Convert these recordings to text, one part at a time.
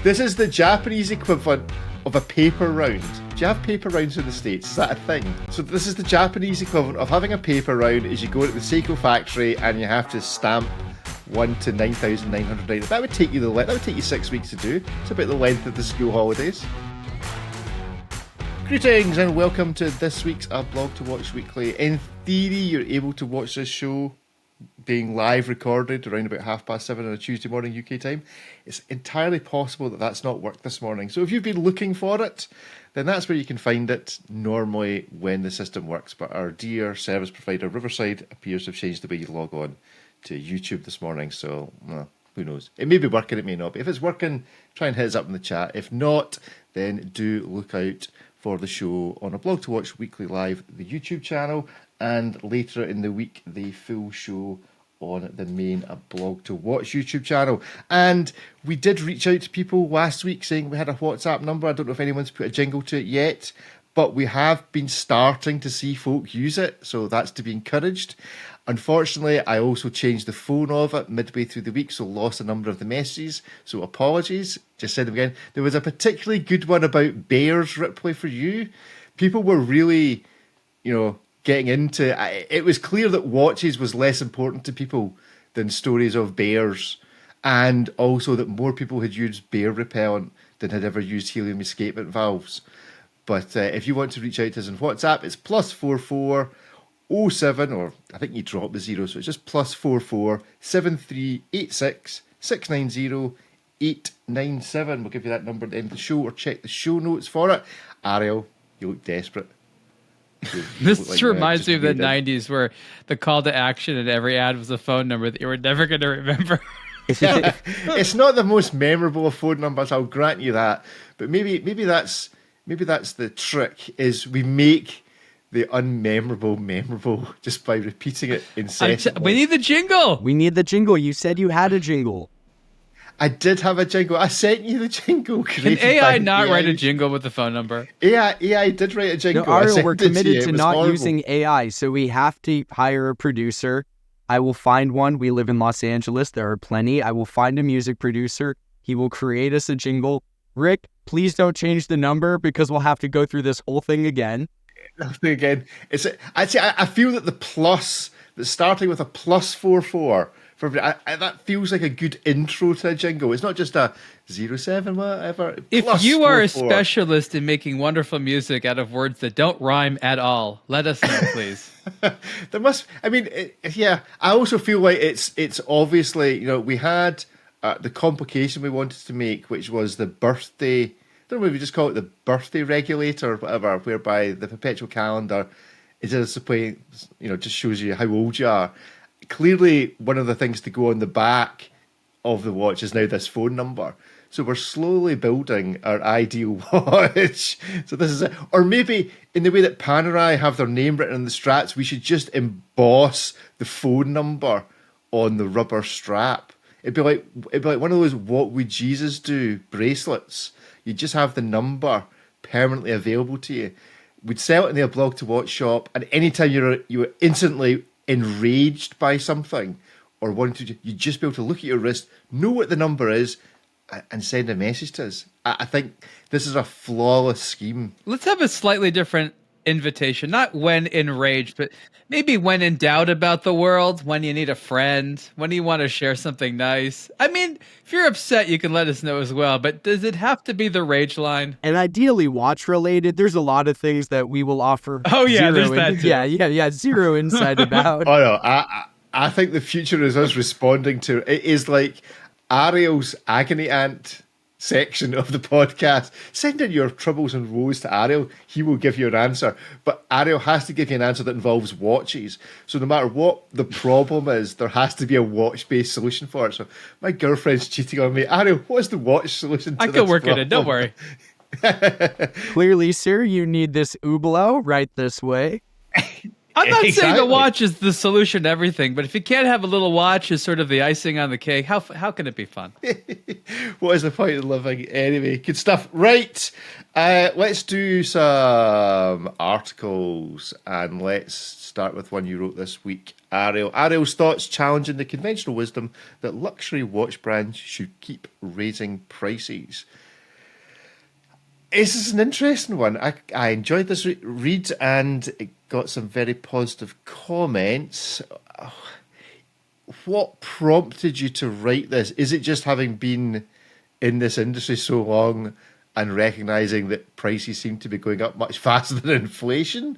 This is the Japanese equivalent of a paper round. Do you have paper rounds in the States? Is that a thing? So this is the Japanese equivalent of having a paper round. Is you go to the Seiko factory and you have to stamp 1 to 9,900. That would take you 6 weeks to do. It's about the length of the school holidays. Greetings and welcome to this week's aBlogtoWatch Weekly. In theory, you're able to watch this show being live recorded around about 7:30 on a Tuesday morning UK time. It's entirely possible that that's not worked this morning. So if you've been looking for it, then that's where you can find it normally when the system works. But our dear service provider Riverside appears to have changed the way you log on to YouTube this morning. So who knows? It may be working, it may not. But if it's working, try and hit us up in the chat. If not, then do look out for the show on aBlogtoWatch Weekly Live, the YouTube channel, and later in the week, the full show on the main aBlogtoWatch YouTube channel. And we did reach out to people last week saying we had a WhatsApp number. I don't know if anyone's put a jingle to it yet, but we have been starting to see folk use it, so that's to be encouraged. Unfortunately, I also changed the phone of it midway through the week, so lost a number of the messages, so apologies. Just said them again. There was a particularly good one about bears, Ripley, for you. People were really, getting into it. It was clear that watches was less important to people than stories of bears, and also that more people had used bear repellent than had ever used helium escapement valves. But if you want to reach out to us on WhatsApp, it's +44 07, or I think you dropped the 0, so it's just +44 7386 690 897. We'll give you that number at the end of the show, or check the show notes for it. Ariel, you look desperate. This reminds me of the 90s where the call to action in every ad was a phone number that you were never going to remember. Yeah, it's not the most memorable of phone numbers, I'll grant you that. But maybe that's the trick, is we make the unmemorable memorable just by repeating it incessantly. We need the jingle. We need the jingle. You said you had a jingle. I did have a jingle. I sent you the jingle. Can AI not write a jingle with the phone number? AI did write a jingle. No, Ariel, we're committed to not using AI, so we have to hire a producer. I will find one. We live in Los Angeles. There are plenty. I will find a music producer. He will create us a jingle. Rick, please don't change the number because we'll have to go through this whole thing again. I feel that the plus, that's starting with a +44, that feels like a good intro to a jingle. It's not just a 07 whatever. If you are a specialist in making wonderful music out of words that don't rhyme at all, let us know, please. There must. I mean, I also feel like it's obviously, we had the complication we wanted to make, which was the birthday. I don't know if we just call it the birthday regulator or whatever, whereby the perpetual calendar is display, just shows you how old you are. Clearly, one of the things to go on the back of the watch is now this phone number. So we're slowly building our ideal watch. So this is it. Or maybe in the way that Panerai have their name written on the straps, we should just emboss the phone number on the rubber strap. It'd be like one of those "What Would Jesus Do" bracelets. You just have the number permanently available to you. We'd sell it in the aBlogtoWatch shop, and anytime you were instantly enraged by something or wanted to, you'd just be able to look at your wrist, know what the number is, and send a message to us. I think this is a flawless scheme. Let's have a slightly different invitation, not when enraged, but maybe when in doubt about the world, when you need a friend, when you want to share something nice. I mean, if you're upset, you can let us know as well, but does it have to be the rage line? And ideally watch related. There's a lot of things that we will offer. Oh yeah, there's that too. Yeah, zero insight about. Oh no, I think the future is us responding to it is like Ariel's agony aunt section of the podcast. Send in your troubles and woes to Ariel. He will give you an answer. But Ariel has to give you an answer that involves watches. So no matter what the problem is, there has to be a watch-based solution for it. So my girlfriend's cheating on me. Ariel, what's the watch solution to this I could work problem? it in, don't worry. Clearly, sir, you need this Hublot right this way. I'm not saying the Exactly. watch is the solution to everything, but if you can't have a little watch as sort of the icing on the cake, how can it be fun? What is the point of living? Anyway, good stuff. Right, let's do some articles, and let's start with one you wrote this week, Ariel. Ariel's thoughts challenging the conventional wisdom that luxury watch brands should keep raising prices. This is an interesting one. I enjoyed this read, and it got some very positive comments. What prompted you to write this? Is it just having been in this industry so long and recognizing that prices seem to be going up much faster than inflation?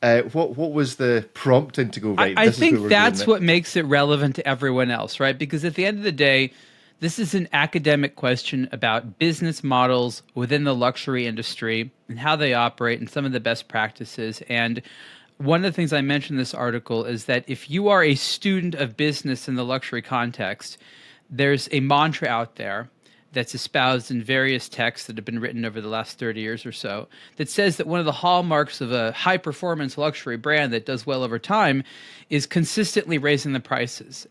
What was the prompting to go right? I think that's what makes it relevant to everyone else, right? Because at the end of the day, this is an academic question about business models within the luxury industry and how they operate and some of the best practices. And one of the things I mentioned in this article is that if you are a student of business in the luxury context, there's a mantra out there that's espoused in various texts that have been written over the last 30 years or so that says that one of the hallmarks of a high-performance luxury brand that does well over time is consistently raising the prices.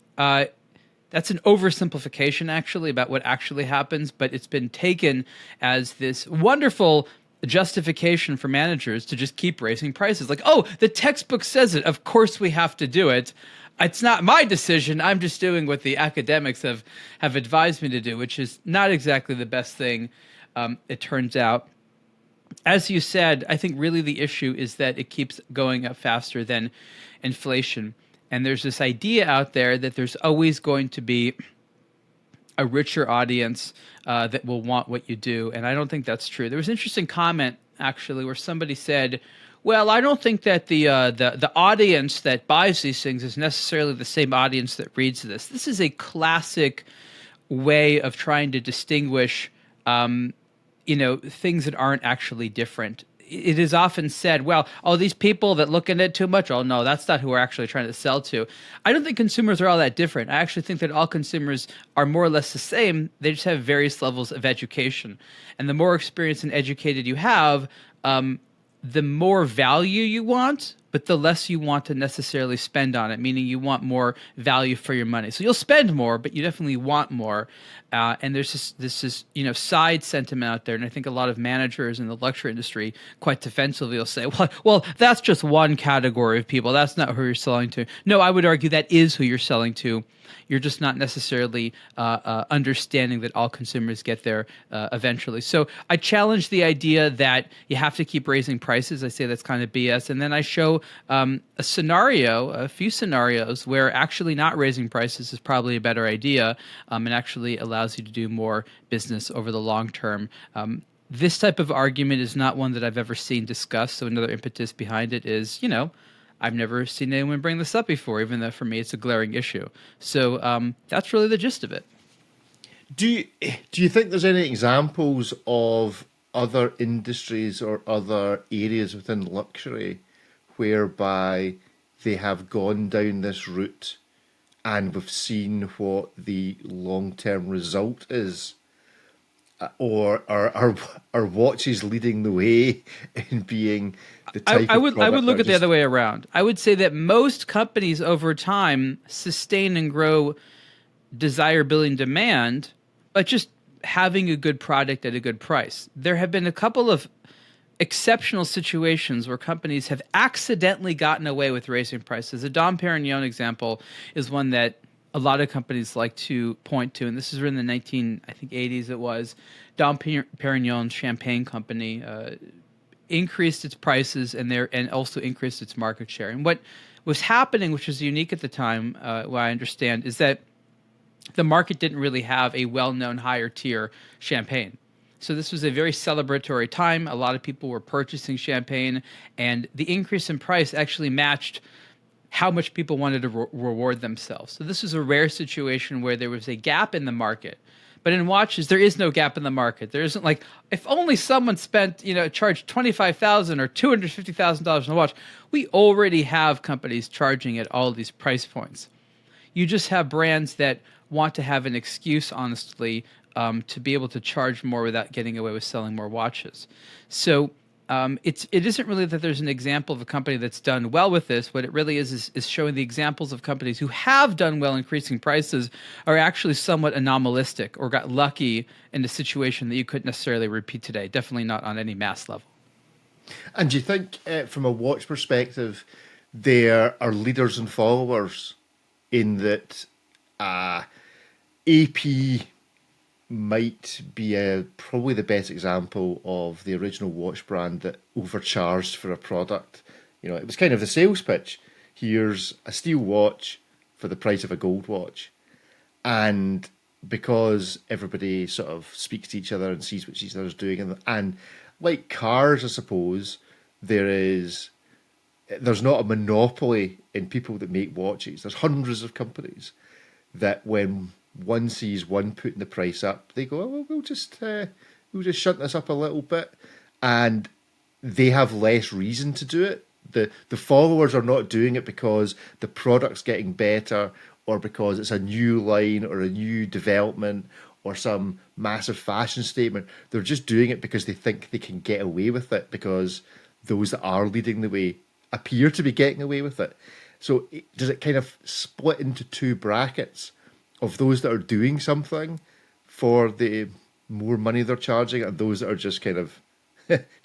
That's an oversimplification, actually, about what actually happens, but it's been taken as this wonderful justification for managers to just keep raising prices. Like, oh, the textbook says it. Of course we have to do it. It's not my decision. I'm just doing what the academics have advised me to do, which is not exactly the best thing, it turns out. As you said, I think really the issue is that it keeps going up faster than inflation. And there's this idea out there that there's always going to be a richer audience that will want what you do. And I don't think that's true. There was an interesting comment, actually, where somebody said, well, I don't think that the audience that buys these things is necessarily the same audience that reads this. This is a classic way of trying to distinguish things that aren't actually different. It is often said, well, these people that look at it too much, no, that's not who we're actually trying to sell to. I don't think consumers are all that different. I actually think that all consumers are more or less the same. They just have various levels of education. And the more experienced and educated you have, the more value you want, but the less you want to necessarily spend on it, meaning you want more value for your money. So you'll spend more, but you definitely want more. And there's this side sentiment out there, and I think a lot of managers in the luxury industry quite defensively will say, well, that's just one category of people. That's not who you're selling to. No, I would argue that is who you're selling to. You're just not necessarily understanding that all consumers get there eventually. So I challenge the idea that you have to keep raising prices. I say that's kind of BS. And then I show a few scenarios where actually not raising prices is probably a better idea and actually allows you to do more business over the long term. This type of argument is not one that I've ever seen discussed. So another impetus behind it is, I've never seen anyone bring this up before, even though for me it's a glaring issue. So that's really the gist of it. Do you think there's any examples of other industries or other areas within luxury whereby they have gone down this route and we've seen what the long-term result is? Or are watches leading the way in being the type I would of product look at the other way around. I would say that most companies over time sustain and grow desirability and demand by just having a good product at a good price. There have been a couple of exceptional situations where companies have accidentally gotten away with raising prices. The Dom Perignon example is one that a lot of companies like to point to, and this is in the 1980s. It was Dom Perignon Champagne Company increased its prices and also increased its market share. And what was happening, which was unique at the time, what I understand, is that the market didn't really have a well-known higher tier champagne. So this was a very celebratory time. A lot of people were purchasing champagne, and the increase in price actually matched how much people wanted to reward themselves. So this was a rare situation where there was a gap in the market. But in watches, there is no gap in the market. There isn't like, if only someone charged $25,000 or $250,000 on a watch. We already have companies charging at all these price points. You just have brands that want to have an excuse, honestly, to be able to charge more without getting away with selling more watches. So it isn't really that there's an example of a company that's done well with this. What it really is showing the examples of companies who have done well increasing prices are actually somewhat anomalistic or got lucky in a situation that you couldn't necessarily repeat today. Definitely not on any mass level. And do you think, from a watch perspective, there are leaders and followers in that AP might be probably the best example of the original watch brand that overcharged for a product? You know, it was kind of the sales pitch. Here's a steel watch for the price of a gold watch. And because everybody sort of speaks to each other and sees what each other's doing, and like cars, I suppose, there's not a monopoly in people that make watches. There's hundreds of companies that when one sees one putting the price up, they go, oh, well, we'll just shunt this up a little bit, and they have less reason to do it. The followers are not doing it because the product's getting better, or because it's a new line or a new development or some massive fashion statement. They're just doing it because they think they can get away with it, because those that are leading the way appear to be getting away with it. So does it kind of split into two brackets of those that are doing something for the more money they're charging, and those that are just kind of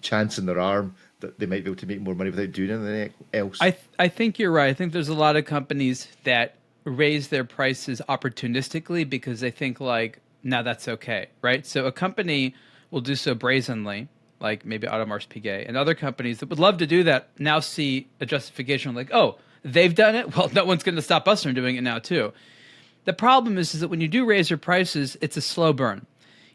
chancing their arm that they might be able to make more money without doing anything else? I think you're right. I think there's a lot of companies that raise their prices opportunistically because they think like, now that's okay, right? So a company will do so brazenly, like maybe Audemars Piguet, and other companies that would love to do that now see a justification like, oh, they've done it? Well, no one's going to stop us from doing it now too. The problem is that when you do raise your prices, it's a slow burn.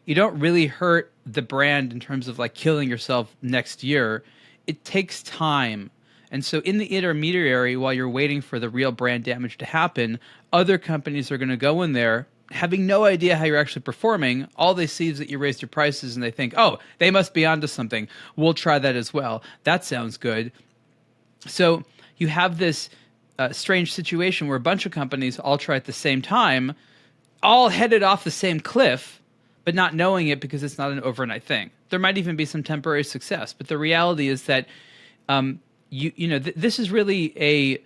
You don't really hurt the brand in terms of like killing yourself next year. It takes time. And so in the intermediary, while you're waiting for the real brand damage to happen, other companies are going to go in there having no idea how you're actually performing. All they see is that you raised your prices and they think, oh, they must be onto something. We'll try that as well. That sounds good. So you have this strange situation where a bunch of companies all try at the same time, all headed off the same cliff, but not knowing it because it's not an overnight thing. There might even be some temporary success, but the reality is that this is really a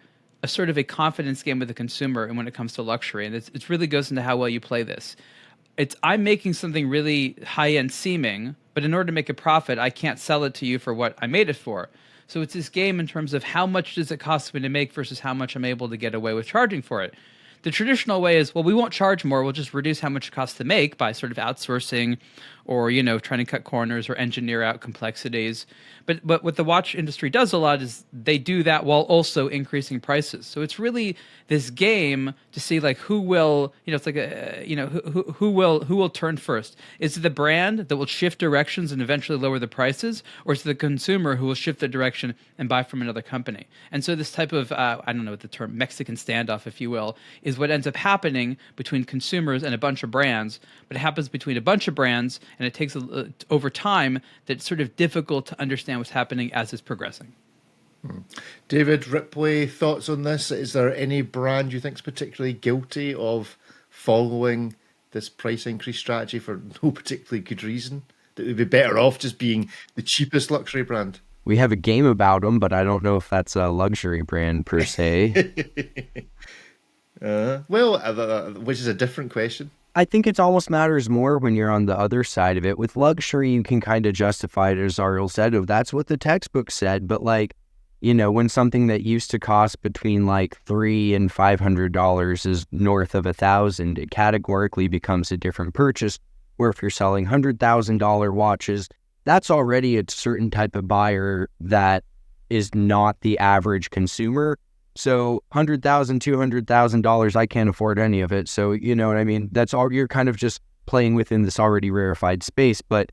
sort of a confidence game with the consumer, and when it comes to luxury, and it really goes into how well you play this. I'm making something really high-end seeming, but in order to make a profit, I can't sell it to you for what I made it for. So it's this game in terms of how much does it cost me to make versus how much I'm able to get away with charging for it. The traditional way is, well, we won't charge more. We'll just reduce how much it costs to make by sort of outsourcing or, trying to cut corners or engineer out complexities. But what the watch industry does a lot is they do that while also increasing prices. So it's really this game to see like who will, it's like who will turn first. Is it the brand that will shift directions and eventually lower the prices, or is it the consumer who will shift the direction and buy from another company? And so this type of I don't know what the term, Mexican standoff, if you will, is what ends up happening between consumers and a bunch of brands. But it happens between a bunch of brands, and it takes over time that's sort of difficult to understand what's happening as it's progressing. David, Ripley, thoughts on this? Is there any brand you think is particularly guilty of following this price increase strategy for no particularly good reason, that would be better off just being the cheapest luxury brand? We have a game about them, but I don't know if that's a luxury brand per se. Which is a different question. I think it almost matters more when you're on the other side of it. With luxury, you can kind of justify it, as Ariel said, that's what the textbook said. But when something that used to cost between like $300 and $500 is north of $1,000, it categorically becomes a different purchase. Where if you're selling $100,000 watches, that's already a certain type of buyer that is not the average consumer. So $100,000, $200,000, I can't afford any of it. So, you know what I mean? That's all, you're kind of just playing within this already rarefied space. But,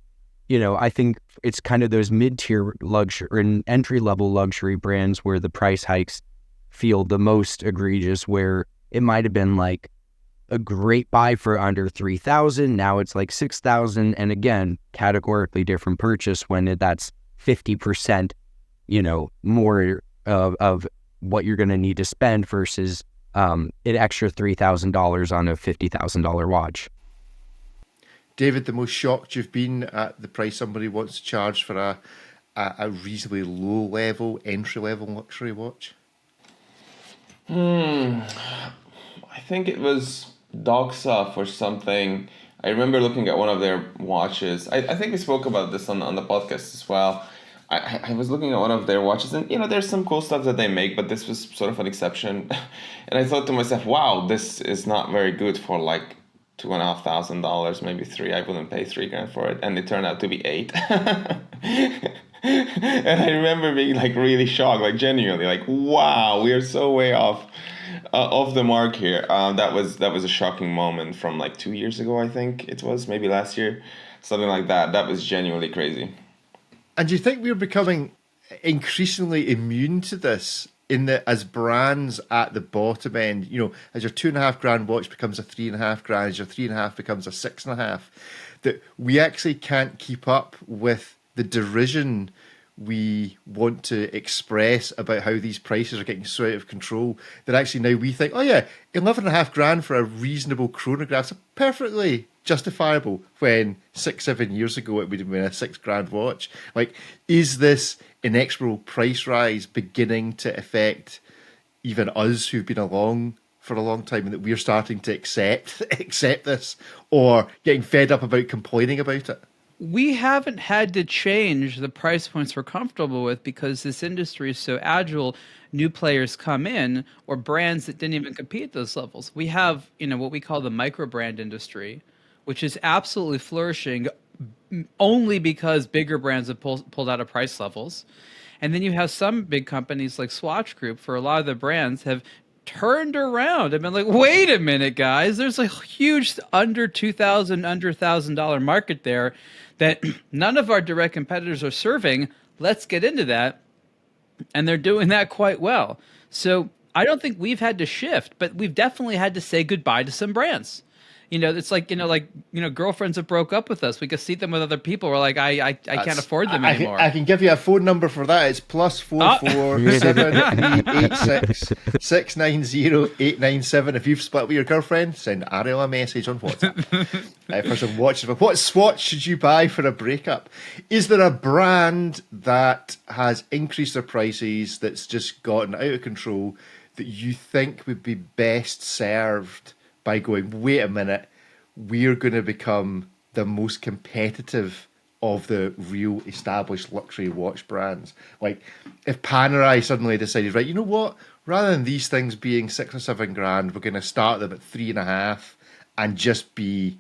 I think it's kind of those mid-tier luxury and entry-level luxury brands where the price hikes feel the most egregious, where it might have been like a great buy for under $3,000. Now it's like $6,000. And again, categorically different purchase when that's 50%, more of what you're going to need to spend versus an extra $3,000 on a $50,000 watch. David, the most shocked you've been at the price somebody wants to charge for a reasonably low level, entry level luxury watch? I think it was Doxa or something. I remember looking at one of their watches. I think we spoke about this on the podcast as well. I was looking at one of their watches, and there's some cool stuff that they make, but this was sort of an exception. And I thought to myself, wow, this is not very good for like $2,500, maybe $3,000. I wouldn't pay $3,000 for it, and it turned out to be $8,000. And I remember being like really shocked, like genuinely, like wow, we are so way off the mark here. That was a shocking moment from like 2 years ago, I think it was, maybe last year, something like that. That was genuinely crazy. And do you think we're becoming increasingly immune to this in that as brands at the bottom end, as your $2,500 watch becomes a $3,500, as your $3,500 becomes a $6,500, that we actually can't keep up with the derision we want to express about how these prices are getting so out of control, that actually now we think, oh yeah, $11,500 for a reasonable chronograph is perfectly justifiable, when 6-7 years ago it would have been a $6,000 watch. Like, is this inexorable price rise beginning to affect even us who've been along for a long time, and that we're starting to accept this, or getting fed up about complaining about it? We haven't had to change the price points we're comfortable with because this industry is so agile. New players come in, or brands that didn't even compete at those levels. We have, what we call the micro brand industry, which is absolutely flourishing only because bigger brands have pulled out of price levels. And then you have some big companies like Swatch Group, for a lot of the brands, have turned around and been like, wait a minute, guys, there's a huge under $2,000, under $1,000 market there that none of our direct competitors are serving. Let's get into that. And they're doing that quite well. So I don't think we've had to shift, but we've definitely had to say goodbye to some brands. It's like, girlfriends that broke up with us. We could see them with other people. We're like, I can't afford them anymore. I can give you a phone number for that. It's +44 786 690 897. If you've split with your girlfriend, send Ariel a message on WhatsApp for some watches. But what swatch should you buy for a breakup? Is there a brand that has increased their prices, that's just gotten out of control, that you think would be best served by going, wait a minute, we're going to become the most competitive of the real established luxury watch brands? Like, if Panerai suddenly decided, right, you know what, rather than these things being $6,000 or $7,000, we're going to start them at $3,500 and just be,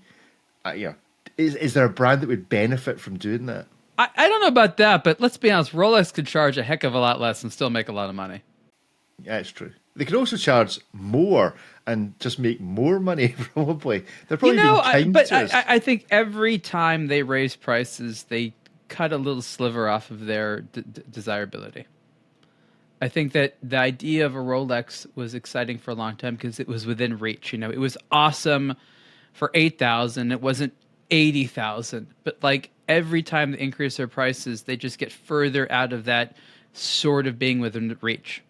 is there a brand that would benefit from doing that? I don't know about that, but let's be honest, Rolex could charge a heck of a lot less and still make a lot of money. Yeah, it's true. They could also charge more and just make more money, probably. They're probably being kind to us. I think every time they raise prices, they cut a little sliver off of their desirability. I think that the idea of a Rolex was exciting for a long time because it was within reach. It was awesome for $8,000. It wasn't $80,000. But like every time they increase their prices, they just get further out of that sort of being within reach.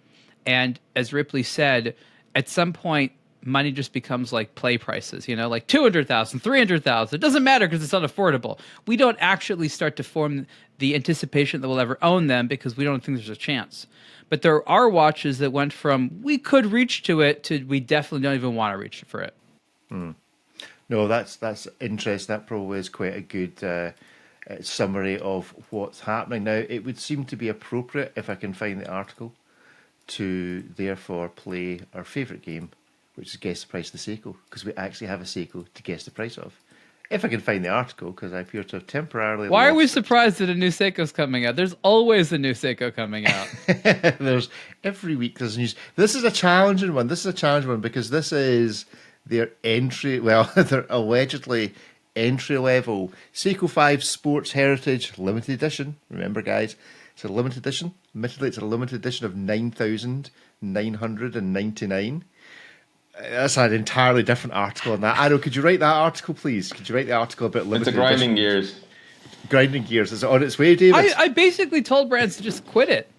And as Ripley said, at some point, money just becomes like play prices, like $200,000, $300,000. It doesn't matter because it's unaffordable. We don't actually start to form the anticipation that we'll ever own them because we don't think there's a chance. But there are watches that went from we could reach to it to we definitely don't even want to reach for it. No, that's interesting. That probably is quite a good summary of what's happening now. It would seem to be appropriate, if I can find the article, to therefore play our favourite game, which is guess the price of the Seiko, because we actually have a Seiko to guess the price of. If I can find the article, because I appear to have temporarily Why are we surprised that a new Seiko's coming out? There's always a new Seiko coming out. Every week there's news. This is a challenging one. Because this is their their allegedly entry-level Seiko 5 Sports Heritage Limited Edition. Remember, guys, it's a limited edition. Admittedly, it's a limited edition of 9,999. That's an entirely different article on that. Ariel, could you write that article, please? Could you write the article about limited edition? It's a grinding gears. Grinding gears. Is it on its way, David? I basically told brands to just quit it.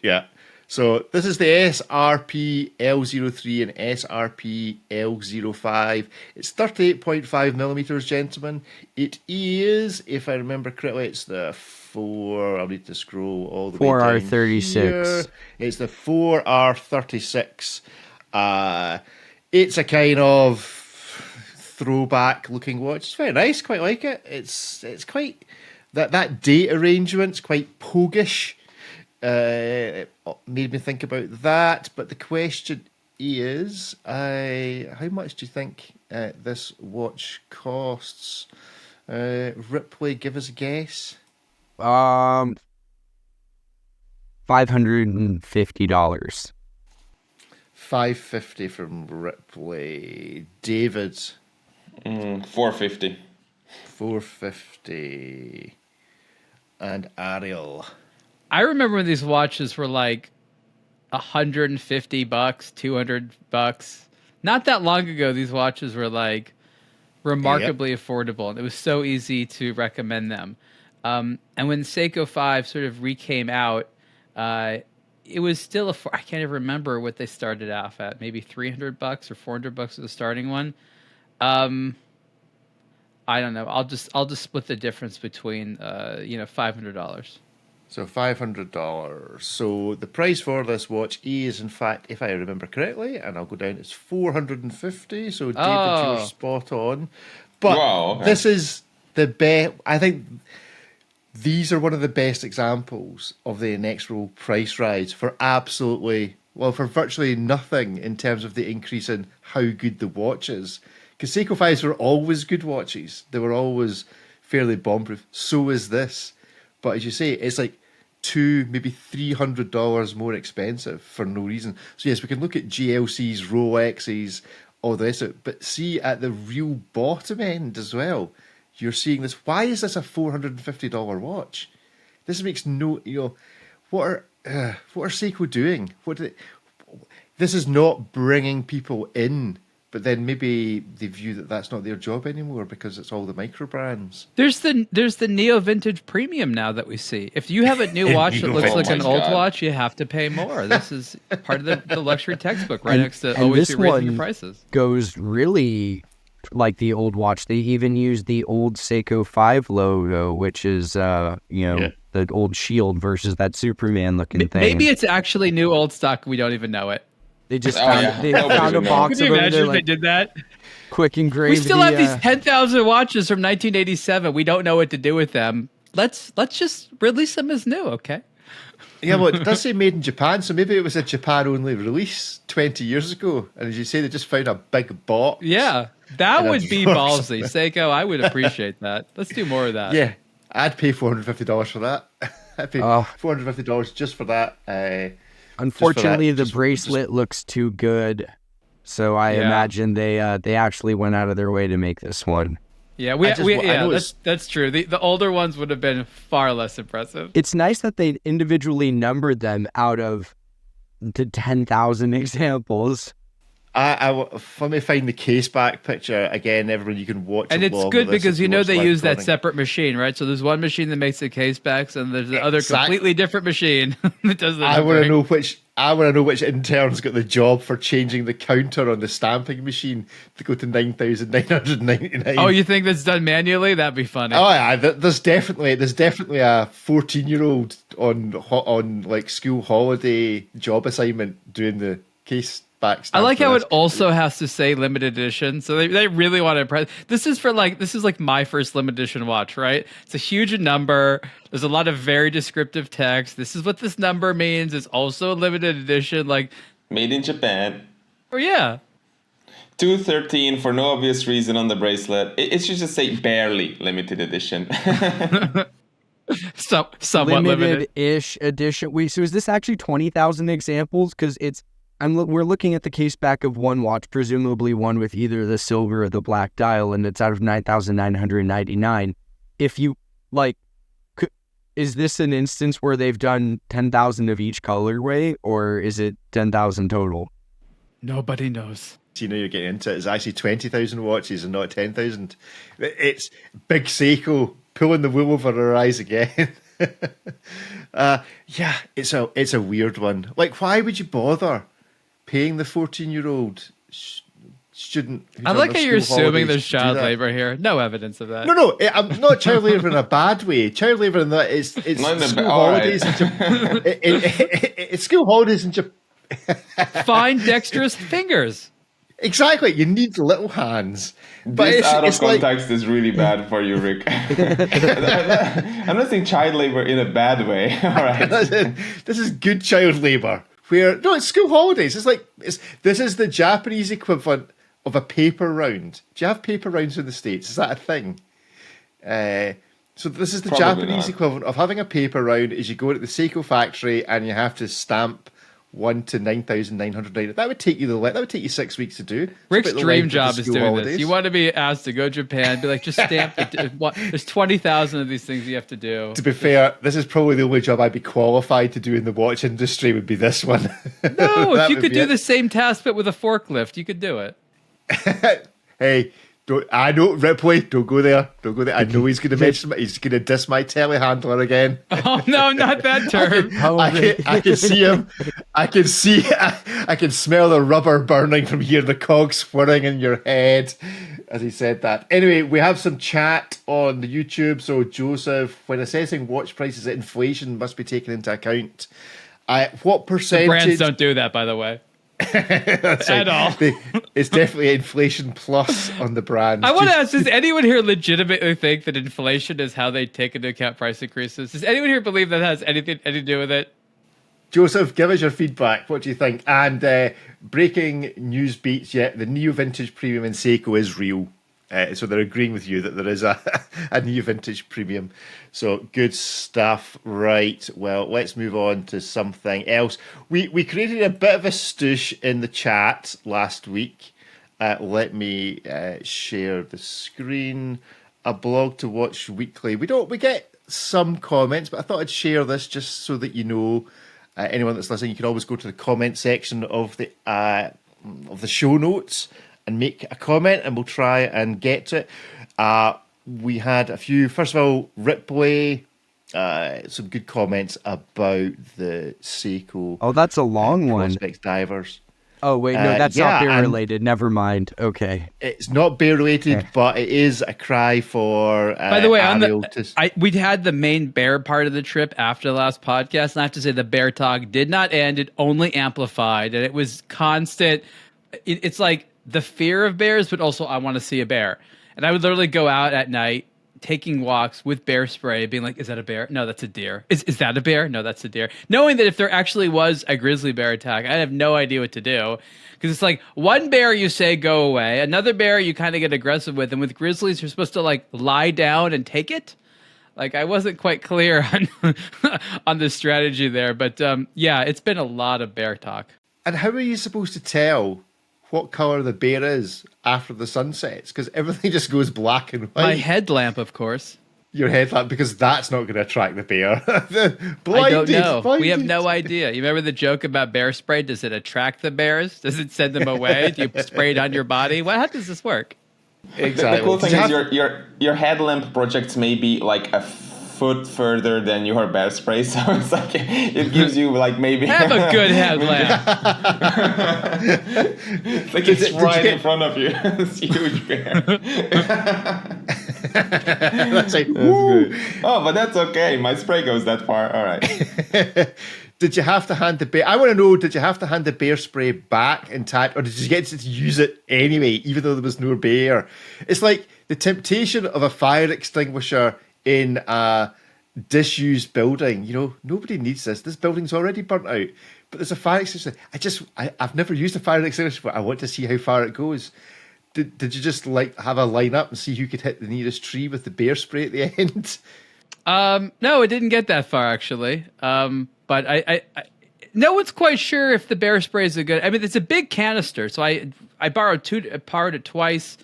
Yeah. So this is the SRP L03 and SRP L05. It's 38.5 millimeters, gentlemen. It is, if I remember correctly, it's the I'll need to scroll all the way down 4R36. here. It's the 4R36. It's a kind of throwback looking watch. It's very nice, quite like it. It's quite that date arrangement's quite pogish. It made me think about that. But the question is, how much do you think this watch costs? Ripley, give us a guess. $550. $550 from Ripley. David. $450. $450. And Ariel. I remember when these watches were like $150, $200. Not that long ago, these watches were like remarkably affordable, and it was so easy to recommend them. And when Seiko 5 sort of recame out, it was still I can't even remember what they started off at. Maybe $300 or $400 was the starting one. I don't know. I'll just split the difference between $500. So $500. So the price for this watch is, in fact, if I remember correctly, and I'll go down, it's $450. So David, you're spot on. But this is the best. I think these are one of the best examples of the inexorable price rise for virtually nothing in terms of the increase in how good the watch is. Because Seiko 5s were always good watches. They were always fairly bomb-proof. So is this. But as you say, it's like $200, maybe $300 more expensive for no reason. So yes, we can look at GLCs, Rolexes, all the rest of it. But see, at the real bottom end as well, you're seeing this. Why is this a $450 watch? This makes no. What are Seiko doing? This is not bringing people in. But then maybe they view that that's not their job anymore because it's all the micro brands. There's the neo vintage premium now that we see. If you have a new watch that looks like an old watch, you have to pay more. This is part of the luxury textbook, right next to always be raising your prices. Goes really like the old watch. They even use the old Seiko 5 logo, which is the old shield versus that Superman looking thing. Maybe it's actually new old stock. We don't even know it. They just found a box of it. Can you imagine if they did that? Quick and gravy. We still have these 10,000 watches from 1987. We don't know what to do with them. Let's just release them as new, okay? Yeah, well, it does say made in Japan, so maybe it was a Japan-only release 20 years ago. And as you say, they just found a big box. Yeah, that would be ballsy. Seiko, I would appreciate that. Let's do more of that. Yeah, I'd pay $450 for that. I'd pay $450 just for that. Unfortunately, the bracelet looks too good, so I imagine they actually went out of their way to make this one. Yeah, that's true. The older ones would have been far less impressive. It's nice that they individually numbered them out of the 10,000 examples. Let me find the case back picture again. Everyone, you can watch. And it's good because they use that separate machine, right? So there's one machine that makes the case backs, and there's the other completely different machine that does the. I want to know which intern's got the job for changing the counter on the stamping machine to go to 9,999. Oh, you think that's done manually? That'd be funny. Oh yeah, there's definitely a 14-year-old on like school holiday job assignment doing the case. I like how it also has to say limited edition, so they really want to impress. This is like my first limited edition watch, right? It's a huge number. There's a lot of very descriptive text. This is what this number means. It's also a limited edition, like made in Japan. Oh yeah, 213 for no obvious reason on the bracelet. It should just say barely limited edition. Somewhat limited-ish edition. So is this actually 20,000 examples? Because we're looking at the case back of one watch, presumably one with either the silver or the black dial, and it's out of 9,999. If you is this an instance where they've done 10,000 of each colorway, or is it 10,000 total? Nobody knows. You're getting into it. It's actually 20,000 watches and not 10,000. It's big Seiko pulling the wool over our eyes again. Yeah, it's a weird one. Like, why would you bother paying the 14-year-old student? I like how you're assuming there's child labor here. No evidence of that. No, I'm not child labor in a bad way. Child labor in that it's school holidays. It's school holidays in Japan. Fine dexterous fingers. Exactly, you need little hands. But this out of context is really bad for you, Rick. I'm not saying child labor in a bad way. All right, this is good child labor. It's school holidays. This is the Japanese equivalent of a paper round. Do you have paper rounds in the States? Is that a thing? So this is the Probably Japanese equivalent of having a paper round. Is you go to the Seiko factory and you have to stamp 1 to 9,900. That would take you 6 weeks to do. Rick's dream job is doing holidays. This. You want to be asked to go to Japan, be like, just stamp there's 20,000 of these things you have to do. To be fair, this is probably the only job I'd be qualified to do in the watch industry would be this one. No, if you could do the same task but with a forklift, you could do it. Hey, I know, Ripley, don't go there. I know he's going to mention he's going to diss my telehandler again. Oh, no, not that term. I can see him. I can smell the rubber burning from here, the cogs whirring in your head as he said that. Anyway, we have some chat on the YouTube. So, Joseph, when assessing watch prices, inflation must be taken into account. What percentage... The brands don't do that, by the way. That's right. At all. It's definitely inflation plus on the brand. I want to ask, does anyone here legitimately think that inflation is how they take into account price increases? Does anyone here believe that has anything to do with it? Joseph, give us your feedback. What do you think? And breaking news beats, the Neo Vintage Premium in Seiko is real. So they're agreeing with you that there is a Neo Vintage Premium. So good stuff. Right. Well, let's move on to something else. We created a bit of a stoosh in the chat last week. Let me share the screen. aBlogtoWatch weekly. We get some comments, but I thought I'd share this just so that you know. Anyone that's listening, you can always go to the comment section of the show notes and make a comment, and we'll try and get to it. We had a few. First of all, Ripley, some good comments about the Seiko. Oh, that's a long one. Prospect divers. Oh, wait, no, that's not bear related. Never mind. Okay. It's not bear related, but it is a cry for By the way, Ariel we'd had the main bear part of the trip after the last podcast, and I have to say the bear talk did not end. It only amplified, and it was constant. It's like the fear of bears, but also I want to see a bear. And I would literally go out at night taking walks with bear spray, being like, is that a bear? No, that's a deer. Is that a bear? No, that's a deer. Knowing that if there actually was a grizzly bear attack, I have no idea what to do. Because it's like one bear you say go away, another bear you kind of get aggressive with, and with grizzlies you're supposed to like lie down and take it. Like I wasn't quite clear on the strategy there, but it's been a lot of bear talk. And how are you supposed to tell what color the bear is after the sun sets? Because everything just goes black and white. My headlamp, of course. Your headlamp, because that's not going to attract the bear. I don't know. We have no idea. You remember the joke about bear spray? Does it attract the bears? Does it send them away? Do you spray it on your body? How does this work? Exactly. The cool thing is your headlamp projects may be like a foot further than your bear spray, so it's like it gives you like maybe have a good headlamp. It's like it's right in front of you. This huge bear. That's like, woo. Oh, but that's okay. My spray goes that far. All right. Did you have to hand the bear? I want to know. Did you have to hand the bear spray back intact, or did you get to use it anyway, even though there was no bear? It's like the temptation of a fire extinguisher in a disused building. You know, nobody needs this. This building's already burnt out. But there's a fire extinguisher. I've never used a fire extinguisher, but I want to see how far it goes. Did you just like have a line up and see who could hit the nearest tree with the bear spray at the end? No, it didn't get that far actually. But I no one's quite sure if the bear spray is a good. I mean, it's a big canister, so I borrowed it twice.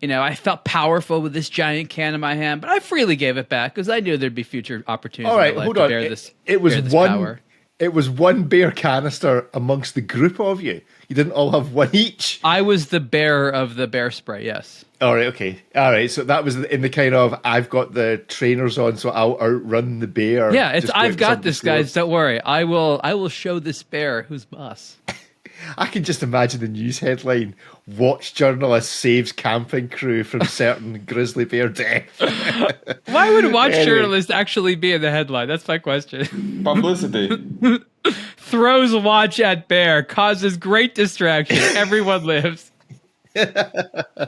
You know, I felt powerful with this giant can in my hand, but I freely gave it back because I knew there'd be future opportunities. All right, hold on. It was one. Power. It was one bear canister amongst the group of you. You didn't all have one each. I was the bearer of the bear spray, yes. All right, okay. All right, so that was in the kind of, I've got the trainers on, so I'll outrun the bear. Yeah, it's I've got this, guys. Don't worry. I will show this bear who's boss. I can just imagine the news headline, watch journalist saves camping crew from certain grizzly bear death. Why would watch journalist actually be in the headline? That's my question. Publicity. Throws watch at bear, causes great distraction. Everyone lives. That's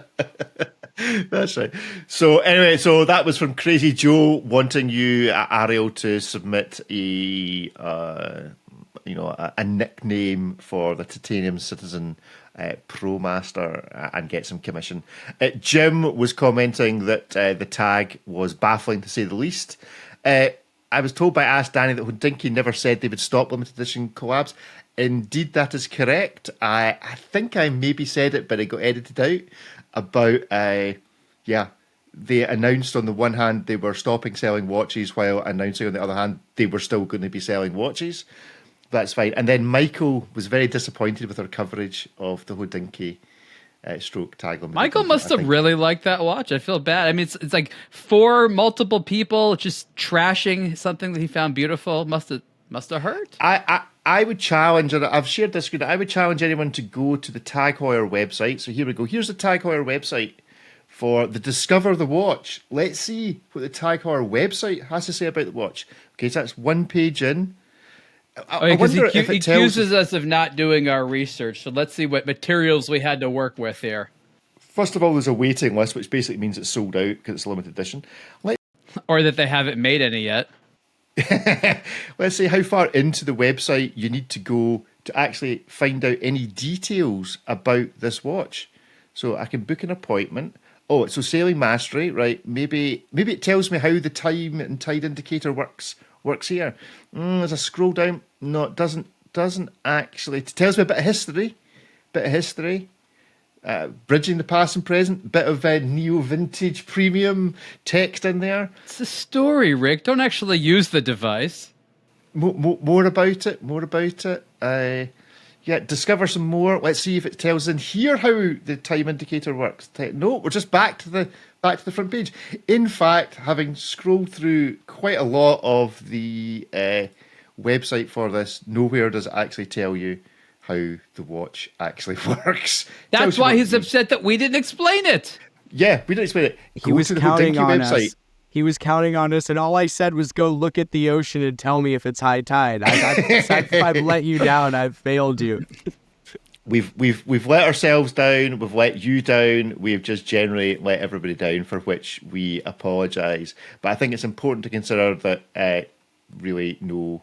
right. So anyway, so that was from Crazy Joe wanting you, Ariel, to submit a nickname for the Titanium Citizen Pro Master and get some commission. Jim was commenting that the tag was baffling to say the least. I was told by Ask Danny that Hodinkee never said they would stop limited edition collabs. Indeed, that is correct. I think I maybe said it, but it got edited out. About, they announced on the one hand they were stopping selling watches while announcing on the other hand they were still going to be selling watches. That's fine. And then Michael was very disappointed with our coverage of the Hodinkee stroke tag limited. Michael must have really liked that watch. I feel bad. I mean, it's like 4 multiple people just trashing something that he found beautiful. Must have hurt. I would challenge, and I've shared this screen, I would challenge anyone to go to the Tag Heuer website. So here we go. Here's the Tag Heuer website for the Discover the Watch. Let's see what the Tag Heuer website has to say about the watch. Okay, so that's one page in. I wonder if it accuses us of not doing our research. So let's see what materials we had to work with here. First of all, there's a waiting list, which basically means it's sold out because it's a limited edition. Or that they haven't made any yet. Let's see how far into the website you need to go to actually find out any details about this watch. So I can book an appointment. Oh, so sailing mastery, right? Maybe it tells me how the time and tide indicator works here. As I scroll down, no, it doesn't actually. It tells me a bit of history. Bridging the past and present, bit of neo-vintage premium text in there. It's a story, Rick. Don't actually use the device. More about it. Discover some more. Let's see if it tells in here how the time indicator works. No, we're just back to the front page. In fact, having scrolled through quite a lot of the website for this, nowhere does it actually tell you how the watch actually works. That's why he's upset that we didn't explain it. Yeah, we didn't explain it. He was counting on us. He was counting on us, and all I said was go look at the ocean and tell me if it's high tide. I've let you down. I've failed you. We've let ourselves down. We've let you down. We've just generally let everybody down, for which we apologise. But I think it's important to consider that really no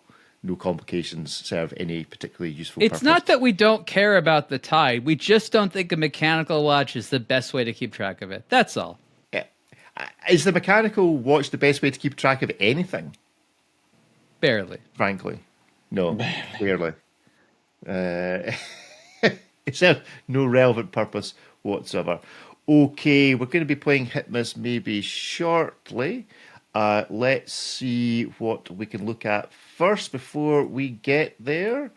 complications serve any particularly useful purpose. It's not that we don't care about the tide. We just don't think a mechanical watch is the best way to keep track of it. That's all. Is the mechanical watch the best way to keep track of anything? Barely. Frankly. No, barely. It's no relevant purpose whatsoever. Okay, we're going to be playing Hitmas maybe shortly. Let's see what we can look at first before we get there.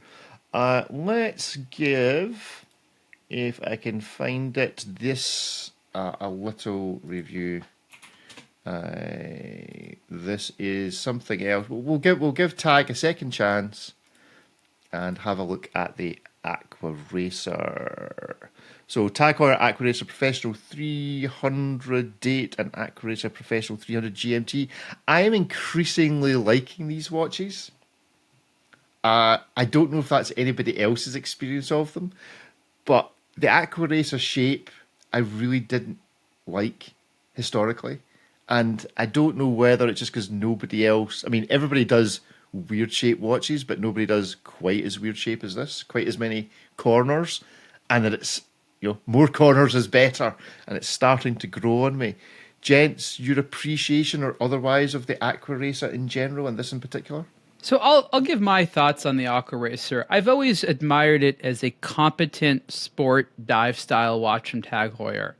Let's give, if I can find it, this a little review. This is something else. We'll give Tag a second chance and have a look at the Aquaracer. So Tag Heuer Aquaracer Professional 300 date and Aquaracer Professional 300 GMT. I am increasingly liking these watches. I don't know if that's anybody else's experience of them, but the Aquaracer shape I really didn't like historically. And I don't know whether it's just because nobody else... I mean, everybody does weird shape watches, but nobody does quite as weird shape as this. Quite as many corners. And that it's, more corners is better. And it's starting to grow on me. Gents, your appreciation or otherwise of the Aquaracer in general, and this in particular? So I'll give my thoughts on the Aquaracer. I've always admired it as a competent sport dive style watch from Tag Heuer.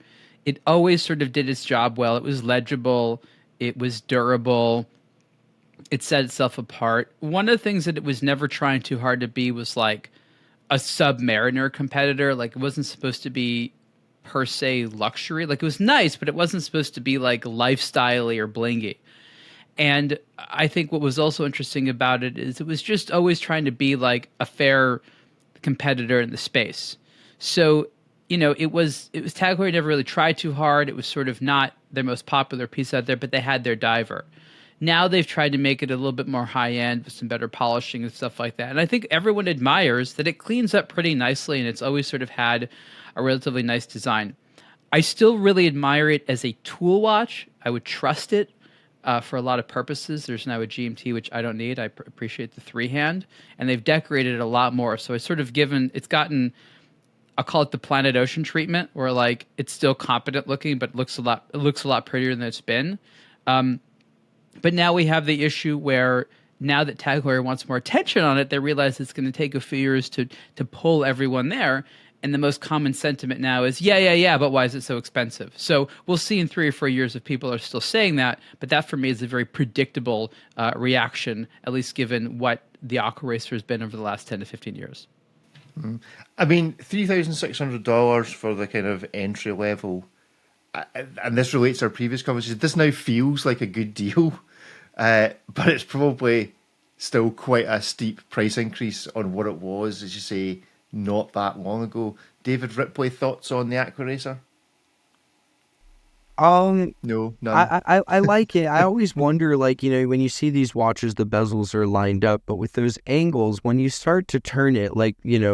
It always sort of did its job well. It was legible. It was durable. it set itself apart. One of the things that it was never trying too hard to be was like a Submariner competitor. Like it wasn't supposed to be per se luxury. Like it was nice, but it wasn't supposed to be like lifestyle-y or blingy. And I think what was also interesting about it is it was just always trying to be like a fair competitor in the space. So, it was Tag Heuer never really tried too hard. It was sort of not their most popular piece out there, but they had their diver. Now they've tried to make it a little bit more high end with some better polishing and stuff like that. And I think everyone admires that it cleans up pretty nicely and it's always sort of had a relatively nice design. I still really admire it as a tool watch. I would trust it for a lot of purposes. There's now a GMT, which I don't need. I appreciate the 3-hand, and they've decorated it a lot more. So it's sort of it's gotten, I'll call it the Planet Ocean treatment, where like it's still competent looking, but it looks a lot prettier than it's been. But now we have the issue where now that Tag Heuer wants more attention on it, they realize it's going to take a few years to pull everyone there. And the most common sentiment now is, yeah, but why is it so expensive? So we'll see in 3 or 4 years if people are still saying that. But that for me is a very predictable reaction, at least given what the Aquaracer has been over the last 10 to 15 years. I mean, $3,600 for the kind of entry level, and this relates to our previous conversation. This now feels like a good deal, but it's probably still quite a steep price increase on what it was, as you say, not that long ago. David, Ripley, thoughts on the Aquaracer? No, none. I like it. I always wonder, like, when you see these watches, the bezels are lined up, but with those angles, when you start to turn it, like, is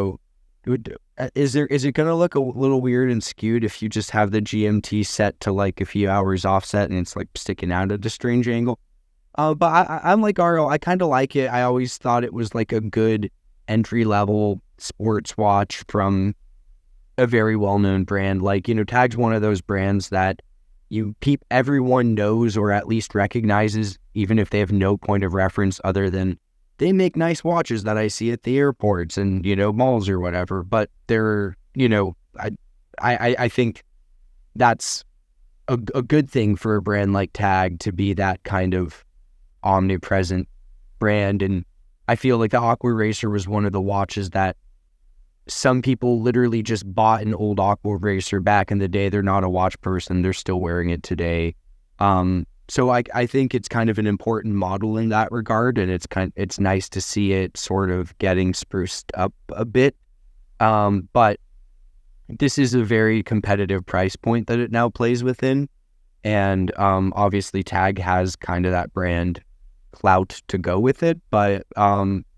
it going to look a little weird and skewed if you just have the GMT set to like a few hours offset and it's like sticking out at a strange angle? But I'm like Ariel. I kind of like it. I always thought it was like a good entry level sports watch from a very well-known brand. Like, Tag's one of those brands that everyone knows or at least recognizes, even if they have no point of reference other than they make nice watches that I see at the airports and, malls or whatever. But they're, I think that's a good thing for a brand like Tag to be that kind of omnipresent brand. And I feel like the Aquaracer was one of the watches that some people literally just bought an old Aquaracer back in the day. They're not a watch person. They're still wearing it today. So I think it's kind of an important model in that regard. And it's nice to see it sort of getting spruced up a bit. But this is a very competitive price point that it now plays within. And obviously Tag has kind of that brand clout to go with it, but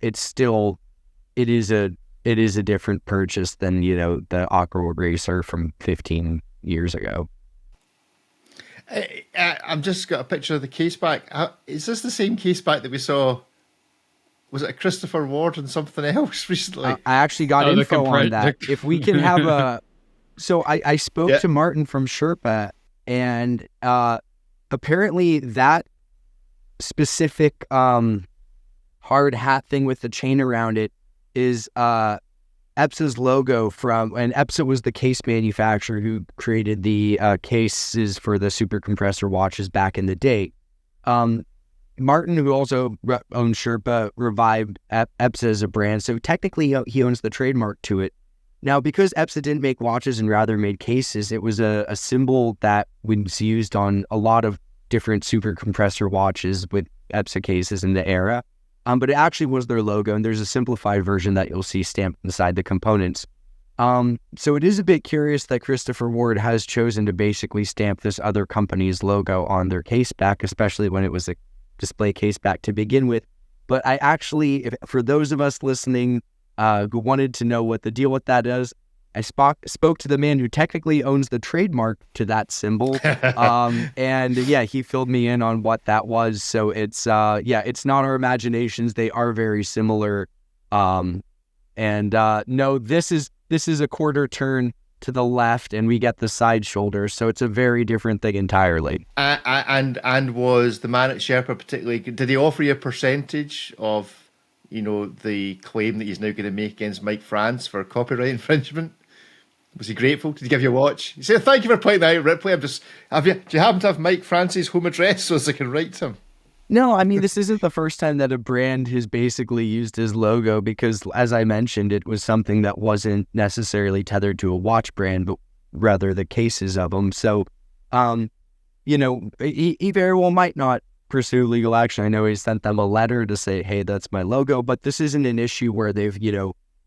it is a different purchase than the Aquaracer from 15 years ago. I've just got a picture of the case back. Is this the same case back that we saw? Was it a Christopher Ward and something else recently? I actually got info on that. If we can have so I spoke to Martin from Sherpa, and apparently that specific hard hat thing with the chain around it is EPSA's logo and EPSA was the case manufacturer who created the cases for the super compressor watches back in the day. Martin, who also owns Sherpa, revived EPSA as a brand, so technically he owns the trademark to it. Now, because EPSA didn't make watches and rather made cases, it was a symbol that was used on a lot of different super compressor watches with EPSA cases in the era. But it actually was their logo, and there's a simplified version that you'll see stamped inside the components. So it is a bit curious that Christopher Ward has chosen to basically stamp this other company's logo on their case back, especially when it was a display case back to begin with. But I actually, for those of us listening who wanted to know what the deal with that is, I spoke to the man who technically owns the trademark to that symbol, and he filled me in on what that was. So it's it's not our imaginations; they are very similar. No, this is a quarter turn to the left, and we get the side shoulder, so it's a very different thing entirely. And was the man at Sherpa particularly? Did he offer you a percentage of, the claim that he's now going to make against Mike France for copyright infringement? Was he grateful? Did he give you a watch? He said, "Thank you for pointing that out, Ripley. Do you happen to have Mike France's home address so as I can write to him?" No, I mean, this isn't the first time that a brand has basically used his logo because, as I mentioned, it was something that wasn't necessarily tethered to a watch brand, but rather the cases of them. So, he very well might not pursue legal action. I know he sent them a letter to say, hey, that's my logo, but this isn't an issue where they've,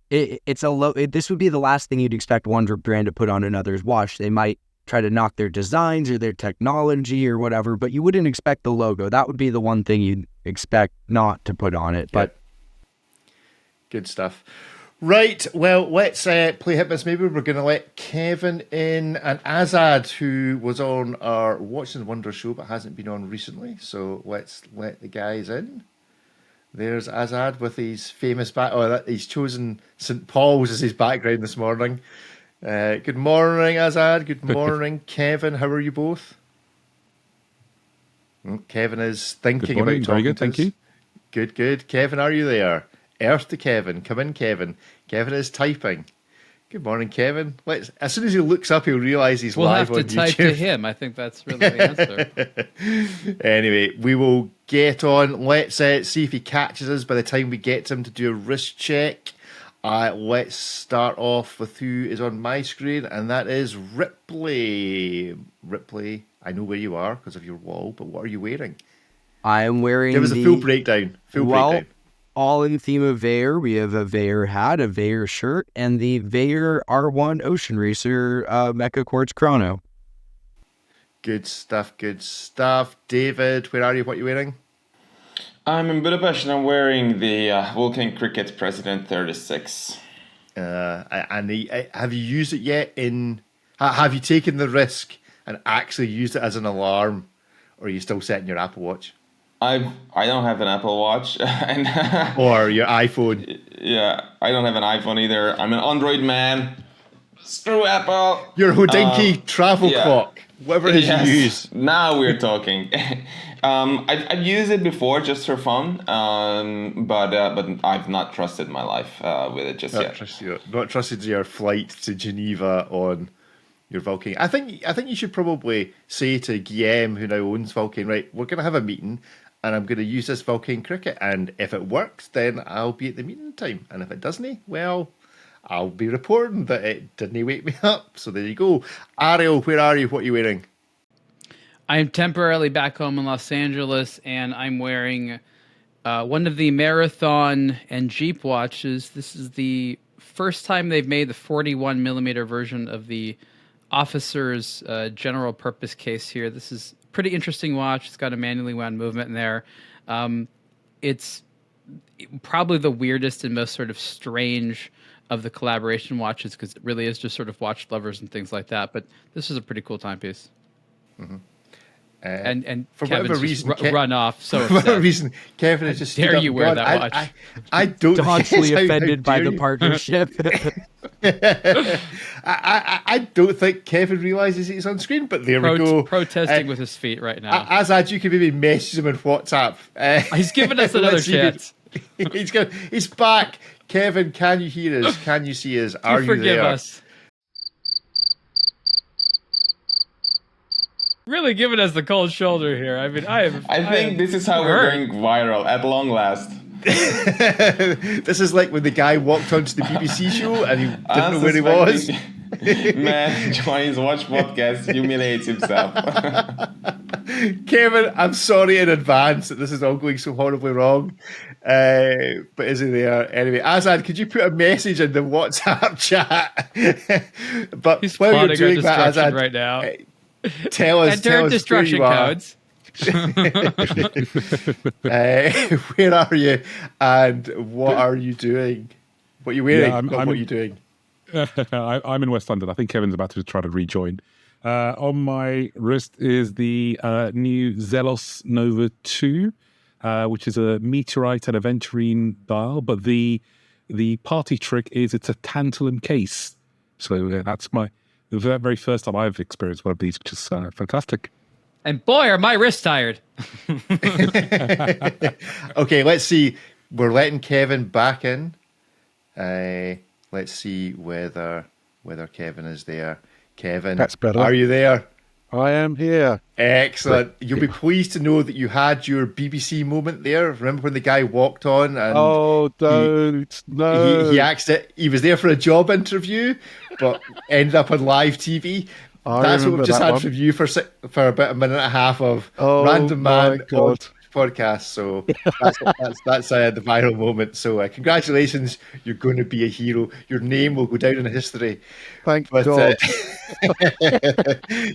this would be the last thing you'd expect one brand to put on another's watch. They might try to knock their designs or their technology or whatever, but you wouldn't expect the logo. That would be the one thing you'd expect not to put on it. But good stuff. Right, well, let's play Hitmas. Maybe we're going to let Kevin in and Azad, who was on our Watch and Wonder show but hasn't been on recently. So let's let the guys in. There's Azad with his famous he's chosen St. Paul's as his background this morning. Good morning, Azad. Good morning, Kevin. How are you both? Kevin is thinking about talking. Very good, thank you. Good. Kevin, are you there? Earth to Kevin. Come in, Kevin. Kevin is typing. Good morning, Kevin. As soon as he looks up, he'll realise he's live on YouTube. We'll have to type to him. I think that's really the answer. Anyway, we will get on. Let's see if he catches us by the time we get to him to do a wrist check. Let's start off with who is on my screen, and that is Ripley. Ripley, I know where you are because of your wall, but what are you wearing? I am wearing Give us a full breakdown. Breakdown. All in theme of Heuer. We have a Heuer hat, a Heuer shirt, and the Heuer R1 Ocean Racer Mecha Quartz Chrono. Good stuff. David, where are you? What are you wearing? I'm in Budapest and I'm wearing the Vulcan Cricket President 36. Have you used it yet? Have you taken the risk and actually used it as an alarm, or are you still setting your Apple Watch? I don't have an Apple Watch. Or your iPhone. Yeah, I don't have an iPhone either. I'm an Android man. Screw Apple. Your Hodinkee travel clock. Whatever it is you use. Now we're talking. I've used it before just for fun, but I've not trusted my life with it just yet. Not trusted your flight to Geneva on your Vulcan. I think you should probably say to Guillaume, who now owns Vulcan, right, we're going to have a meeting and I'm going to use this Vulcan Cricket, and if it works, then I'll be at the meeting time, and if it doesn't, well, I'll be reporting that it didn't wake me up. So there you go. Ariel, where are you? What are you wearing? I'm temporarily back home in Los Angeles, and I'm wearing one of the Marathon and Jeep watches. This is the first time they've made the 41 millimeter version of the Officer's general purpose case here. This is a pretty interesting watch. It's got a manually wound movement in there. It's probably the weirdest and most sort of strange of the collaboration watches because it really is just sort of watch lovers and things like that. But this is a pretty cool timepiece. Mm-hmm. And for Kevin's whatever reason, run off. So for whatever reason, Kevin is just dare you wear that watch? I don't staunchly offended by the partnership. I don't think Kevin realizes he's on screen, but there we go. Protesting with his feet right now. Azad, you can maybe message him on WhatsApp. He's giving us another chance. He's back. Kevin, can you hear us? Can you see us? Are you there? Forgive us. Really giving us the cold shoulder here. I mean, I think this is how we're going viral at long last. This is like when the guy walked onto the BBC show and he didn't know where he was. Man, joins Watch Podcast, humiliates himself. Kevin, I'm sorry in advance that this is all going so horribly wrong. But is he there? Anyway, Azad, could you put a message in the WhatsApp chat? But he's while plotting you're doing that, Azad, right now. Tell us destruction codes. Where are you and what are you doing? What are you wearing? What are you doing? I'm in West London. I think Kevin's about to try to rejoin. On my wrist is the new Zelos Nova 2, which is a meteorite and aventurine dial, but the party trick is it's a tantalum case. So that's the very first time I've experienced one of these, which is fantastic. And boy, are my wrists tired. Okay, let's see. We're letting Kevin back in. Let's see whether Kevin is there. Kevin, that's better. Are you there? I am here. Excellent. You'll be pleased to know that you had your BBC moment there. Remember when the guy walked on and no. He was there for a job interview, but ended up on live TV. That's what we've just had from you for about a minute and a half of Random Man podcast. So that's the viral moment. So congratulations, you're going to be a hero. Your name will go down in history. Thank God.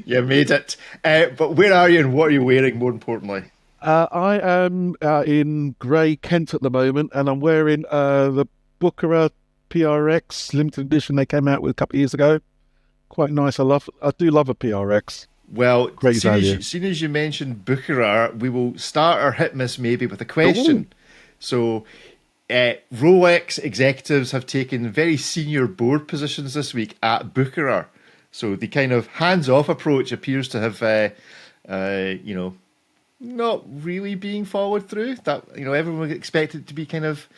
You made it. But where are you and what are you wearing, more importantly? I am in Grey Kent at the moment, and I'm wearing the Bucherer PRX limited edition they came out with a couple of years ago. Quite nice. I do love a PRX. Well, Great value. Soon as you mentioned Bucherer, we will start our hit miss maybe with a question. Ooh. So, Rolex executives have taken very senior board positions this week at Bucherer. So the kind of hands-off approach appears to have, not really being followed through. That everyone would expect it to be kind of,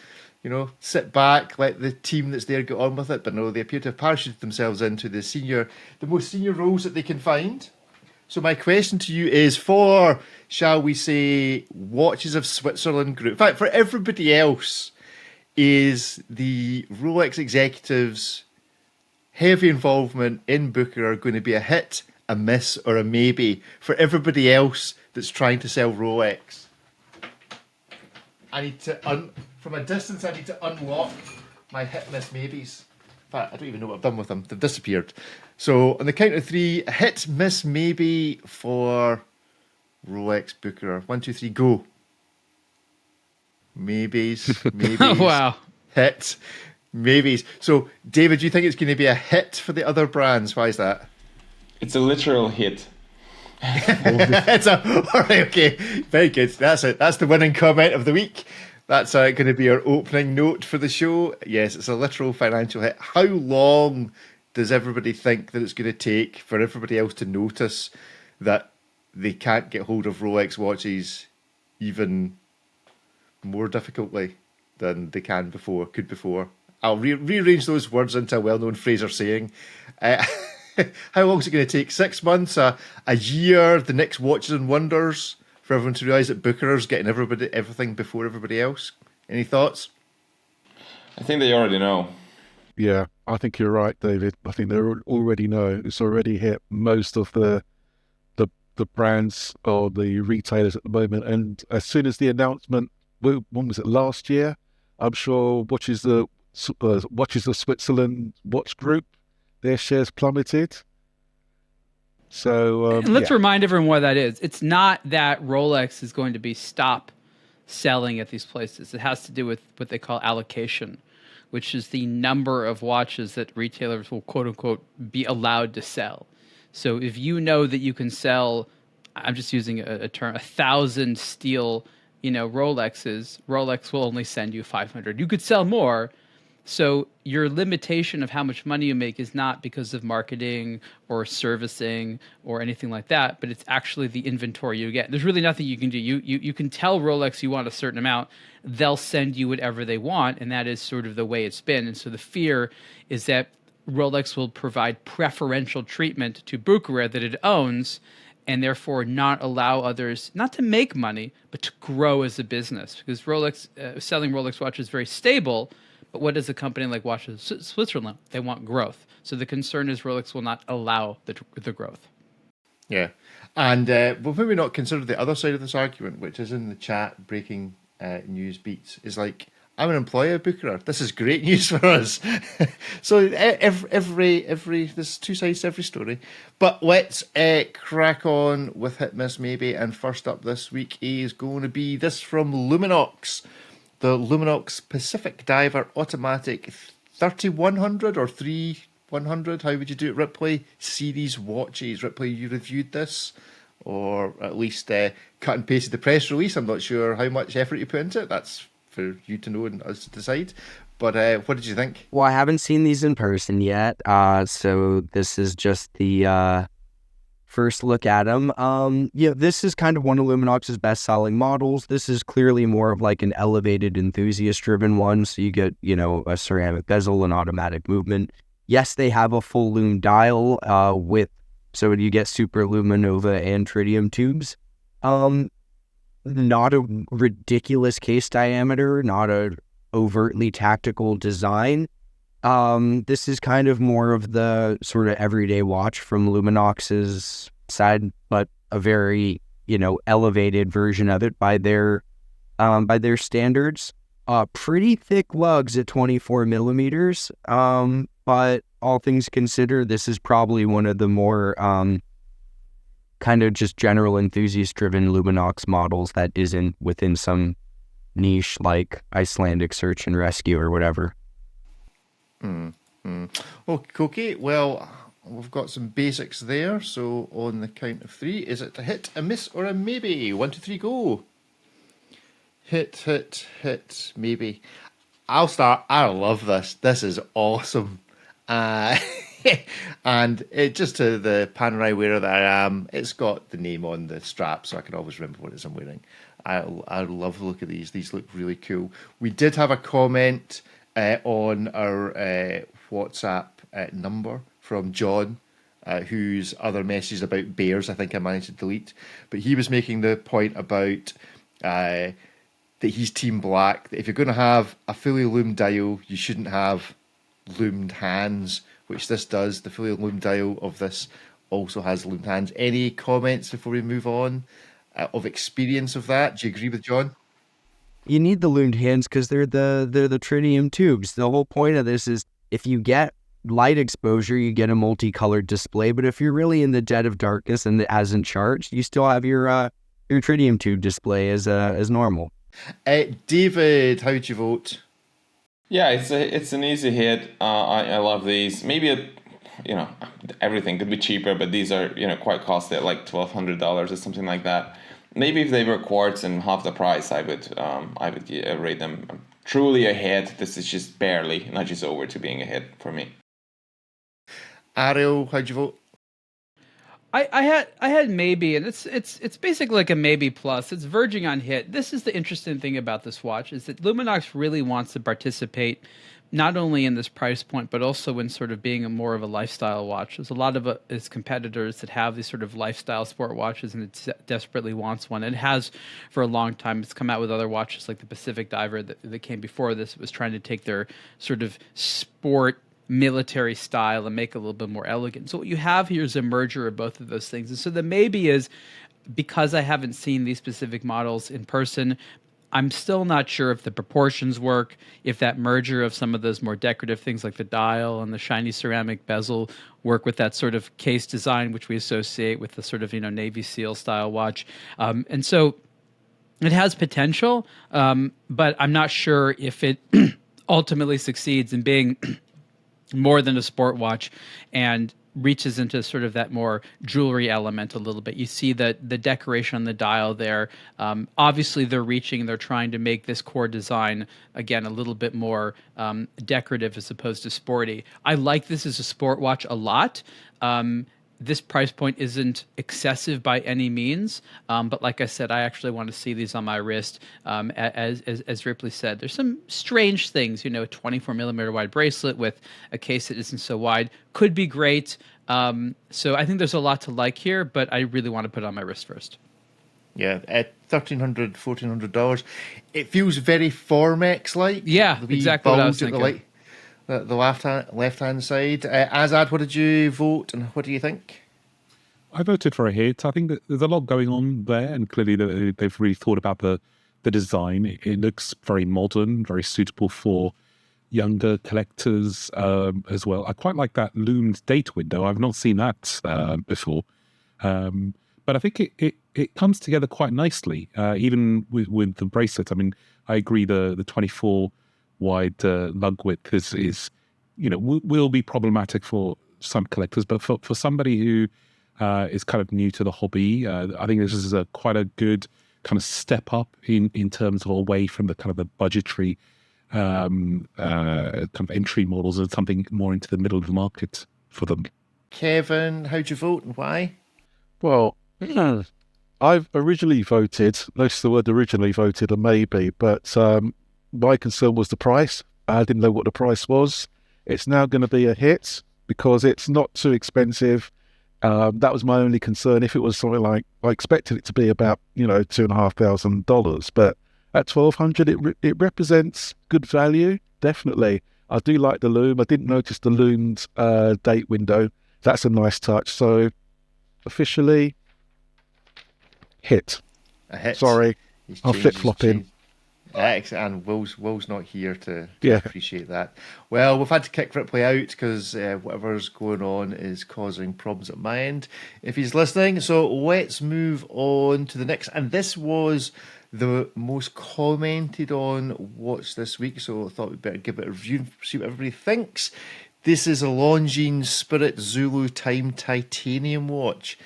sit back, let the team that's there get on with it. But no, they appear to have parachuted themselves into the most senior roles that they can find. So my question to you is for, shall we say, Watches of Switzerland Group. In fact, for everybody else, is the Rolex executives' heavy involvement in Bucherer going to be a hit, a miss, or a maybe? For everybody else that's trying to sell Rolex, I need to, from a distance, I need to unlock my hit, miss, maybes. In fact, I don't even know what I've done with them. They've disappeared. So on the count of three, hit, miss, maybe for Rolex Bucherer. 1, 2, 3, go. Maybes. Wow. Hit, maybes. So, David, do you think it's going to be a hit for the other brands? Why is that? It's a literal hit. All right, okay. Very good. That's it. That's the winning comment of the week. That's going to be our opening note for the show. Yes, it's a literal financial hit. How long does everybody think that it's going to take for everybody else to notice that they can't get hold of Rolex watches even more difficultly than they could before? I'll rearrange those words into a well-known Fraser saying. How long is it going to take? 6 months? A year? The next Watches and Wonders? For everyone to realise that Bucherer's getting everything before everybody else? Any thoughts? I think they already know. Yeah, I think you're right, David. I think they already know. It's already hit most of the brands or the retailers at the moment. And as soon as the announcement, when was it, last year? I'm sure Watches of Switzerland Watch Group, their shares plummeted. So and let's remind everyone why that is. It's not that Rolex is going to stop selling at these places. It has to do with what they call allocation, which is the number of watches that retailers will quote unquote be allowed to sell. So if you know that you can sell, I'm just using a term, 1,000 steel, Rolexes, Rolex will only send you 500. You could sell more. So your limitation of how much money you make is not because of marketing or servicing or anything like that, but it's actually the inventory you get. There's really nothing you can do. You can tell Rolex you want a certain amount. They'll send you whatever they want, and that is sort of the way it's been. And so the fear is that Rolex will provide preferential treatment to Bucherer that it owns, and therefore not allow others not to make money, but to grow as a business. Because Rolex, selling Rolex watches is very stable. But what does a company like Watches of Switzerland? They want growth. So the concern is Rolex will not allow the growth. Yeah. And we'll maybe not consider the other side of this argument, which is in the chat, breaking news beats, is like, I'm an employee of Bucherer. This is great news for us. So there's two sides to every story. But let's crack on with Hit Miss Maybe. And first up this week is going to be this from Luminox. The Luminox Pacific Diver Automatic 3100 or 3100, how would you do it, Ripley? Series watches. Ripley, you reviewed this, or at least cut and pasted the press release. I'm not sure how much effort you put into it. That's for you to know and us to decide. But what did you think? Well, I haven't seen these in person yet, so this is just the first look at them. This is kind of one of Luminox's best-selling models. This is clearly more of like an elevated enthusiast-driven one, so you get, a ceramic bezel and automatic movement. Yes, they have a full lume dial with So you get super luminova and tritium tubes. Not a ridiculous case diameter, not a overtly tactical design. This is kind of more of the sort of everyday watch from Luminox's side, but a very, elevated version of it by their standards. Pretty thick lugs at 24 millimeters. But all things considered, this is probably one of the more kind of just general enthusiast-driven Luminox models that isn't within some niche like Icelandic search and rescue or whatever. Okay, well, we've got some basics there. So on the count of 3, is it a hit, a miss, or a maybe? 1, 2, 3, go. Hit, maybe. I'll start. I love this. This is awesome. And it just to the panerai wearer that I am, it's got the name on the strap, so I can always remember what it is I'm wearing. I love the look of these. These look really cool. We did have a comment on our WhatsApp number from John, whose other messages about bears I think I managed to delete, but he was making the point about that he's team black, that if you're going to have a fully loomed dial, you shouldn't have loomed hands, which this does. The fully loomed dial of this also has loomed hands. Any comments before we move on of experience of that? Do you agree with John? You need the loomed hands because they're the tritium tubes. The whole point of this is if you get light exposure, you get a multicolored display. But if you're really in the dead of darkness and it hasn't charged, you still have your tritium tube display as normal. David, how would you vote? Yeah, it's an easy hit. I love these. Maybe everything could be cheaper, but these are quite costly at like $1,200 or something like that. Maybe if they were quartz and half the price, I would rate them truly a hit. This is just barely nudges over to being a hit for me. Ariel, how'd you vote? I had maybe, and it's basically like a maybe plus. It's verging on hit. This is the interesting thing about this watch is that Luminox really wants to participate not only in this price point, but also in sort of being more of a lifestyle watch. There's a lot of its competitors that have these sort of lifestyle sport watches, and it desperately wants one. It has for a long time. It's come out with other watches like the Pacific Diver that came before this. It was trying to take their sort of sport military style and make it a little bit more elegant. So what you have here is a merger of both of those things. And so the maybe is, because I haven't seen these specific models in person, I'm still not sure if the proportions work, if that merger of some of those more decorative things like the dial and the shiny ceramic bezel work with that sort of case design, which we associate with the sort of, Navy SEAL style watch. And so it has potential, but I'm not sure if it ultimately succeeds in being more than a sport watch and reaches into sort of that more jewelry element a little bit. You see that the decoration on the dial there. Obviously, they're trying to make this core design, again, a little bit more decorative as opposed to sporty. I like this as a sport watch a lot. This price point isn't excessive by any means, but like I said, I actually want to see these on my wrist. As Ripley said, there's some strange things. A 24 millimeter wide bracelet with a case that isn't so wide could be great. So I think there's a lot to like here, but I really want to put it on my wrist first. Yeah, at $1,300, $1,400, it feels very Formex-like. Yeah, exactly what I was thinking. The left-hand side. Azad, what did you vote and what do you think? I voted for a hit. I think that there's a lot going on there, and clearly they've really thought about the design. It looks very modern, very suitable for younger collectors as well. I quite like that loomed date window. I've not seen that before. But I think it comes together quite nicely, even with the bracelet. I mean, I agree the 24 wide lug width is will be problematic for some collectors, but for somebody who is kind of new to the hobby, I think this is quite a good kind of step up in terms of away from the kind of the budgetary kind of entry models and something more into the middle of the market for them. Kevin, how'd you vote and why? Well, I've originally voted, notice the word originally voted a maybe, but my concern was the price. I didn't know what the price was. It's now going to be a hit because it's not too expensive That was my only concern. If it was something like, I expected it to be about, $2,500, but at $1,200, it represents good value, definitely. I do like the loom. I didn't notice the loomed date window. That's a nice touch. So officially, hit. A hit. Sorry, I'm flip-flopping. And Will's not here to appreciate that. Well, we've had to kick Ripley out because whatever's going on is causing problems at my end, if he's listening. So let's move on to the next. And this was the most commented on watch this week, so I thought we'd better give it a review and see what everybody thinks. This is a Longines Spirit Zulu Time Titanium watch.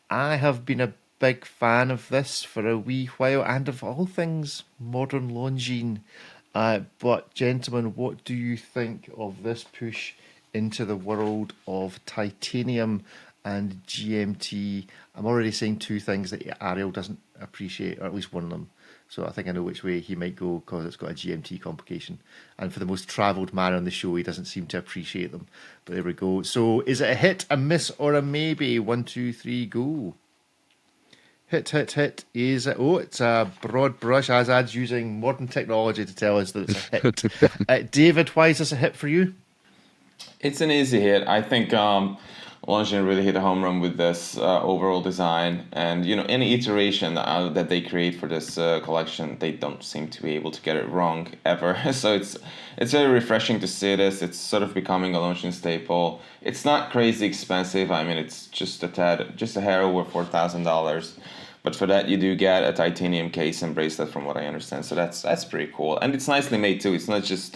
I have been a big fan of this for a wee while, and of all things modern Longines. But gentlemen, what do you think of this push into the world of titanium and GMT? I'm already saying two things that Ariel doesn't appreciate, or at least one of them. So I think I know which way he might go because it's got a GMT complication. And for the most travelled man on the show, he doesn't seem to appreciate them. But there we go. So is it a hit, a miss, or a maybe? 1, 2, 3, go. Hit. Is it? Oh, it's a broad brush. Azad's using modern technology to tell us that it's a hit. David, why is this a hit for you? It's an easy hit. I think Longines really hit a home run with this overall design, and any iteration that they create for this collection, they don't seem to be able to get it wrong ever. So it's very refreshing to see this. It's sort of becoming a Longines staple. It's not crazy expensive. I mean, it's just a hair over $4,000. But for that, you do get a titanium case and bracelet, from what I understand. So that's pretty cool, and it's nicely made too. It's not just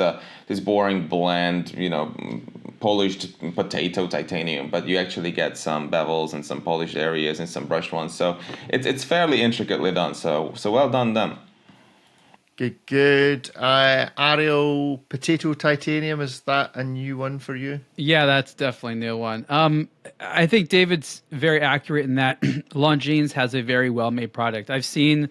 this boring, bland, polished potato titanium, but you actually get some bevels and some polished areas and some brushed ones. So it's fairly intricately done. So well done them. Good. Ariel, potato titanium, is that a new one for you? Yeah, that's definitely a new one. I think David's very accurate in that Longines has a very well-made product. I've seen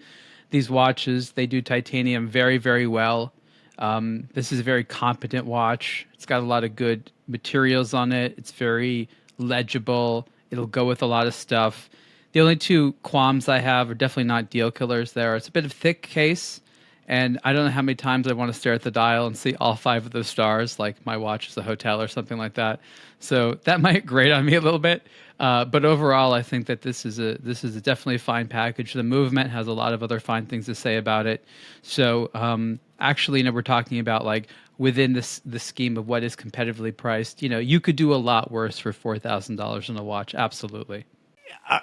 these watches. They do titanium very, very well. This is a very competent watch. It's got a lot of good materials on it. It's very legible. It'll go with a lot of stuff. The only two qualms I have are definitely not deal killers there. It's a bit of a thick case. And I don't know how many times I want to stare at the dial and see all 5 of those stars, like my watch is a hotel or something like that. So that might grate on me a little bit. But overall, I think that this is definitely a fine package. The movement has a lot of other fine things to say about it. So actually, we're talking about like within the scheme of what is competitively priced. You could do a lot worse for $4,000 on a watch. Absolutely.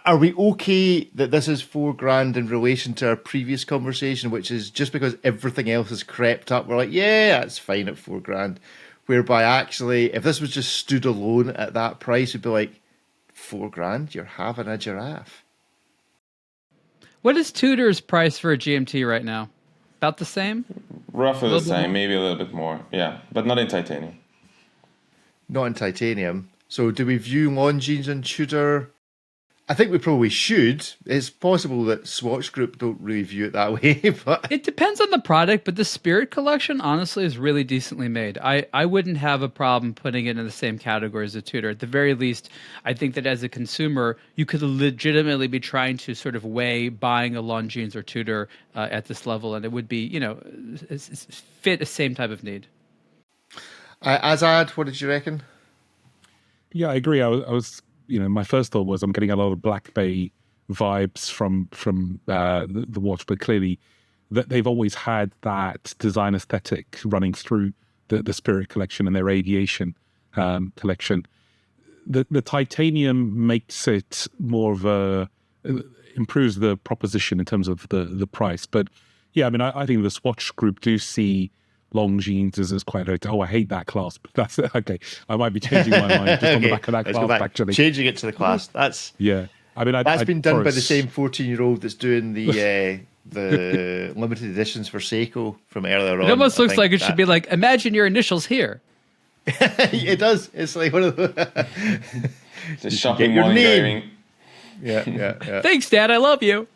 Are we okay that this is $4,000 in relation to our previous conversation, which is just because everything else has crept up, we're like, yeah, that's fine at $4,000. Whereby actually, if this was just stood alone at that price, we'd be like, $4,000, you're having a giraffe. What is Tudor's price for a GMT right now? About the same? Roughly the same, maybe a little bit more. Yeah, but not in titanium. Not in titanium. So do we view Longines and Tudor? I think we probably should. It's possible that Swatch Group don't really view it that way, but it depends on the product. But the Spirit collection, honestly, is really decently made. I wouldn't have a problem putting it in the same category as a Tudor. At the very least, I think that as a consumer, you could legitimately be trying to sort of weigh buying a Longines or Tudor at this level, and it would be, fit the same type of need. Azad, what did you reckon? Yeah, I agree. I was my first thought was I'm getting a lot of Black Bay vibes from the watch, but clearly that they've always had that design aesthetic running through the Spirit collection and their aviation collection. The titanium makes it more of improves the proposition in terms of the price. But yeah, I mean, I think the Swatch Group do see Longines as quite I hate that clasp. That's okay. I might be changing my mind just on the back of that clasp. Actually, changing it to the clasp. That's I mean, that's been done by the same 14-year-old that's doing the limited editions for Seiko from earlier on. It almost looks like it should be like, imagine your initials here. It does. It's like one of the the shopping mall engraving. Yeah. Thanks, Dad. I love you.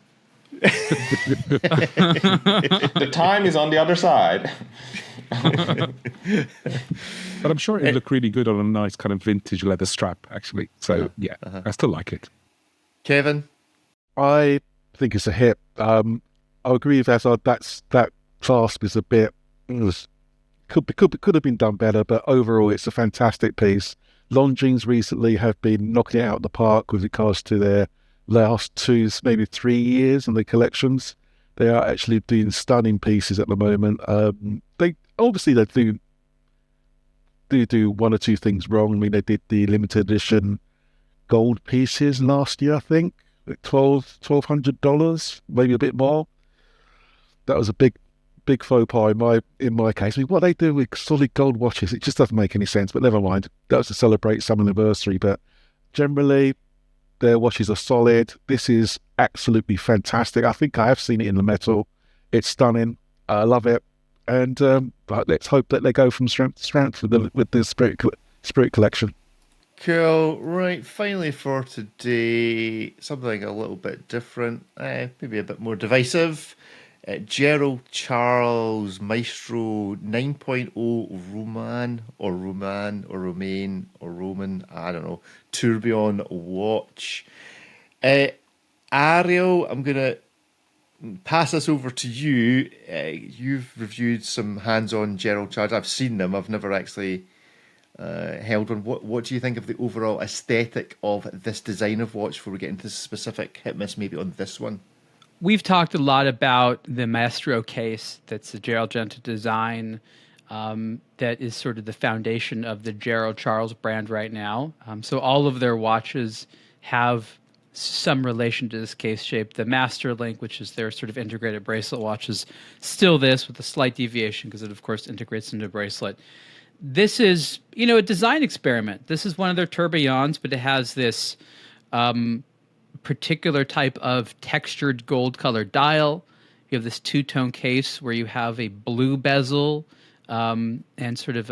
The time is on the other side. But I'm sure it would look really good on a nice kind of vintage leather strap, actually. So, I still like it. Kevin? I think it's a hit. I agree with Azad. That clasp is a bit... Could have been done better, but overall it's a fantastic piece. Longines recently have been knocking it out of the park with regards to their last 2, maybe 3 years in the collections. They are actually doing stunning pieces at the moment. They do one or two things wrong. I mean, they did the limited edition gold pieces last year, I think, at $1,200, maybe a bit more. That was a big faux pas in my case. I mean, what they do with solid gold watches, it just doesn't make any sense, but never mind. That was to celebrate some anniversary, but generally, their watches are solid. This is absolutely fantastic. I think I have seen it in the metal. It's stunning. I love it. And but let's hope that they go from strength to strength with the Spirit collection. Cool. Right, finally for today, something a little bit different, maybe a bit more divisive. Gerald Charles Maestro 9.0 Roman, I don't know, Tourbillon watch. Ariel, I'm going to pass this over to you. You've reviewed some hands-on Gerald Charles. I've seen them. I've never actually held one. What do you think of the overall aesthetic of this design of watch before we get into specific hit-miss maybe on this one? We've talked a lot about the Maestro case. That's the Gerald Genta design. That is sort of the foundation of the Gerald Charles brand right now. So all of their watches have some relation to this case shape. The Master Link, which is their sort of integrated bracelet watch, is still this with a slight deviation because it, of course, integrates into a bracelet. This is, a design experiment. This is one of their tourbillons, but it has this particular type of textured gold-colored dial. You have this two-tone case where you have a blue bezel and sort of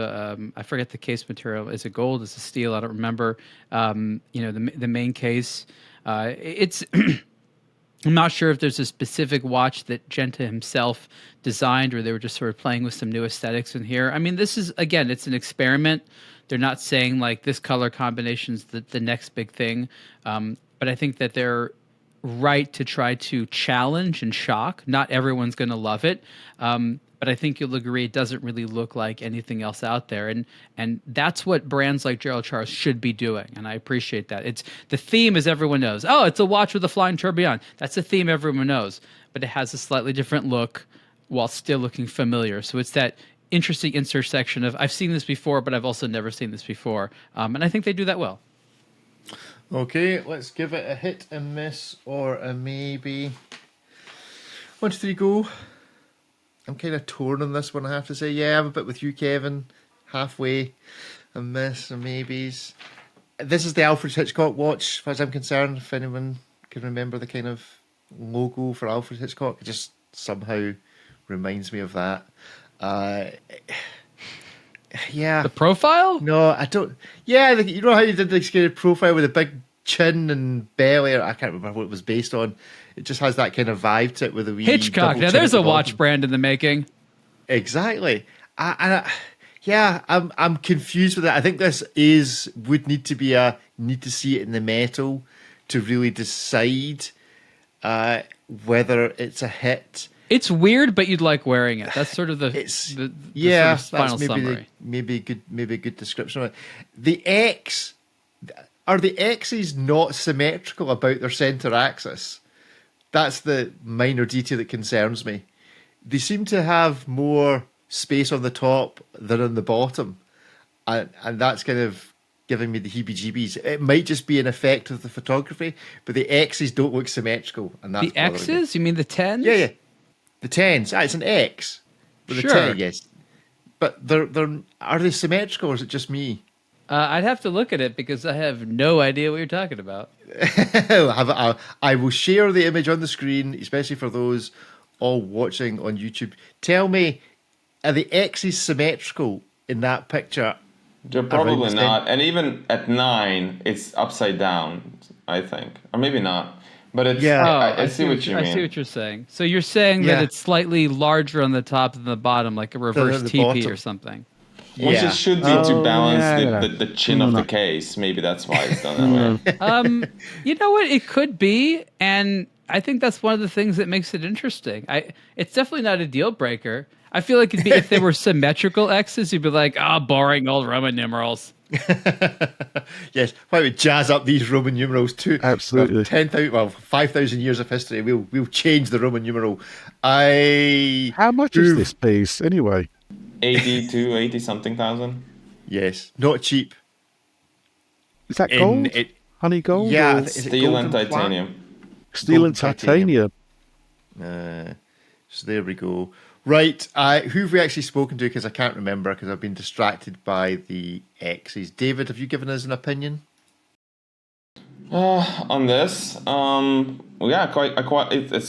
I forget the case material. Is it gold? Is it steel? I don't remember. The main case. It's I'm not sure if there's a specific watch that Genta himself designed or they were just sort of playing with some new aesthetics in here. I mean, this is, again, it's an experiment. They're not saying like this color combination's the next big thing. But I think that they're right to try to challenge and shock. Not everyone's going to love it. But I think you'll agree it doesn't really look like anything else out there. And that's what brands like Gerald Charles should be doing. And I appreciate that. It's the theme, as everyone knows. Oh, it's a watch with a flying tourbillon. That's a theme everyone knows. But it has a slightly different look while still looking familiar. So it's that interesting intersection of I've seen this before, but I've also never seen this before. And I think they do that well. Okay, let's give it a hit, a miss, or a maybe. 1, 2, 3, go. I'm kind of torn on this one, I have to say. Yeah, I'm a bit with you, Kevin. Halfway. A miss, or maybes. This is the Alfred Hitchcock watch, as far as I'm concerned. If anyone can remember the kind of logo for Alfred Hitchcock, it just somehow reminds me of that. Yeah. The profile? No, I don't. Yeah, you know how you did the scary profile with a big chin and belly? I can't remember what it was based on. It just has that kind of vibe to it with a wee Hitchcock. Now there's a watch brand in the making. Exactly. I'm confused with it. I think this would need to be need to see it in the metal to really decide whether it's a hit. It's weird, but you'd like wearing it. That's sort of the yeah. Sort of final that's summary. Maybe a good description of it. The X, are the X's not symmetrical about their center axis? That's the minor detail that concerns me. They seem to have more space on the top than on the bottom, and that's kind of giving me the heebie-jeebies. It might just be an effect of the photography, but the X's don't look symmetrical, and that's the X's. You mean the 10s? Yeah. The 10s. It's an X with sure. a 10, yes. But are they symmetrical, or is it just me? I'd have to look at it because I have no idea what you're talking about. I will share the image on the screen, especially for those all watching on YouTube. Tell me, are the X's symmetrical in that picture? They're probably not. And even at 9, it's upside down, I think. Or maybe not. But it's I see what you mean. I see what you're saying. So you're saying that it's slightly larger on the top than the bottom, like a reverse TP or something. Which it should be to balance the chin of the case. Maybe that's why it's done that way. You know what? It could be, and I think that's one of the things that makes it interesting. It's definitely not a deal breaker. I feel like it'd be if they were symmetrical X's, you'd be like, boring old Roman numerals. Yes, why would jazz up these Roman numerals too? Absolutely. 5,000 years of history. We'll change the Roman numeral. How much is this piece anyway? 80 something thousand. Yes, not cheap. Is that gold? Honey gold? Yeah, steel and titanium. Steel and titanium. So there we go. Right, who have we actually spoken to? Because I can't remember because I've been distracted by the X's. David, have you given us an opinion? On this, it's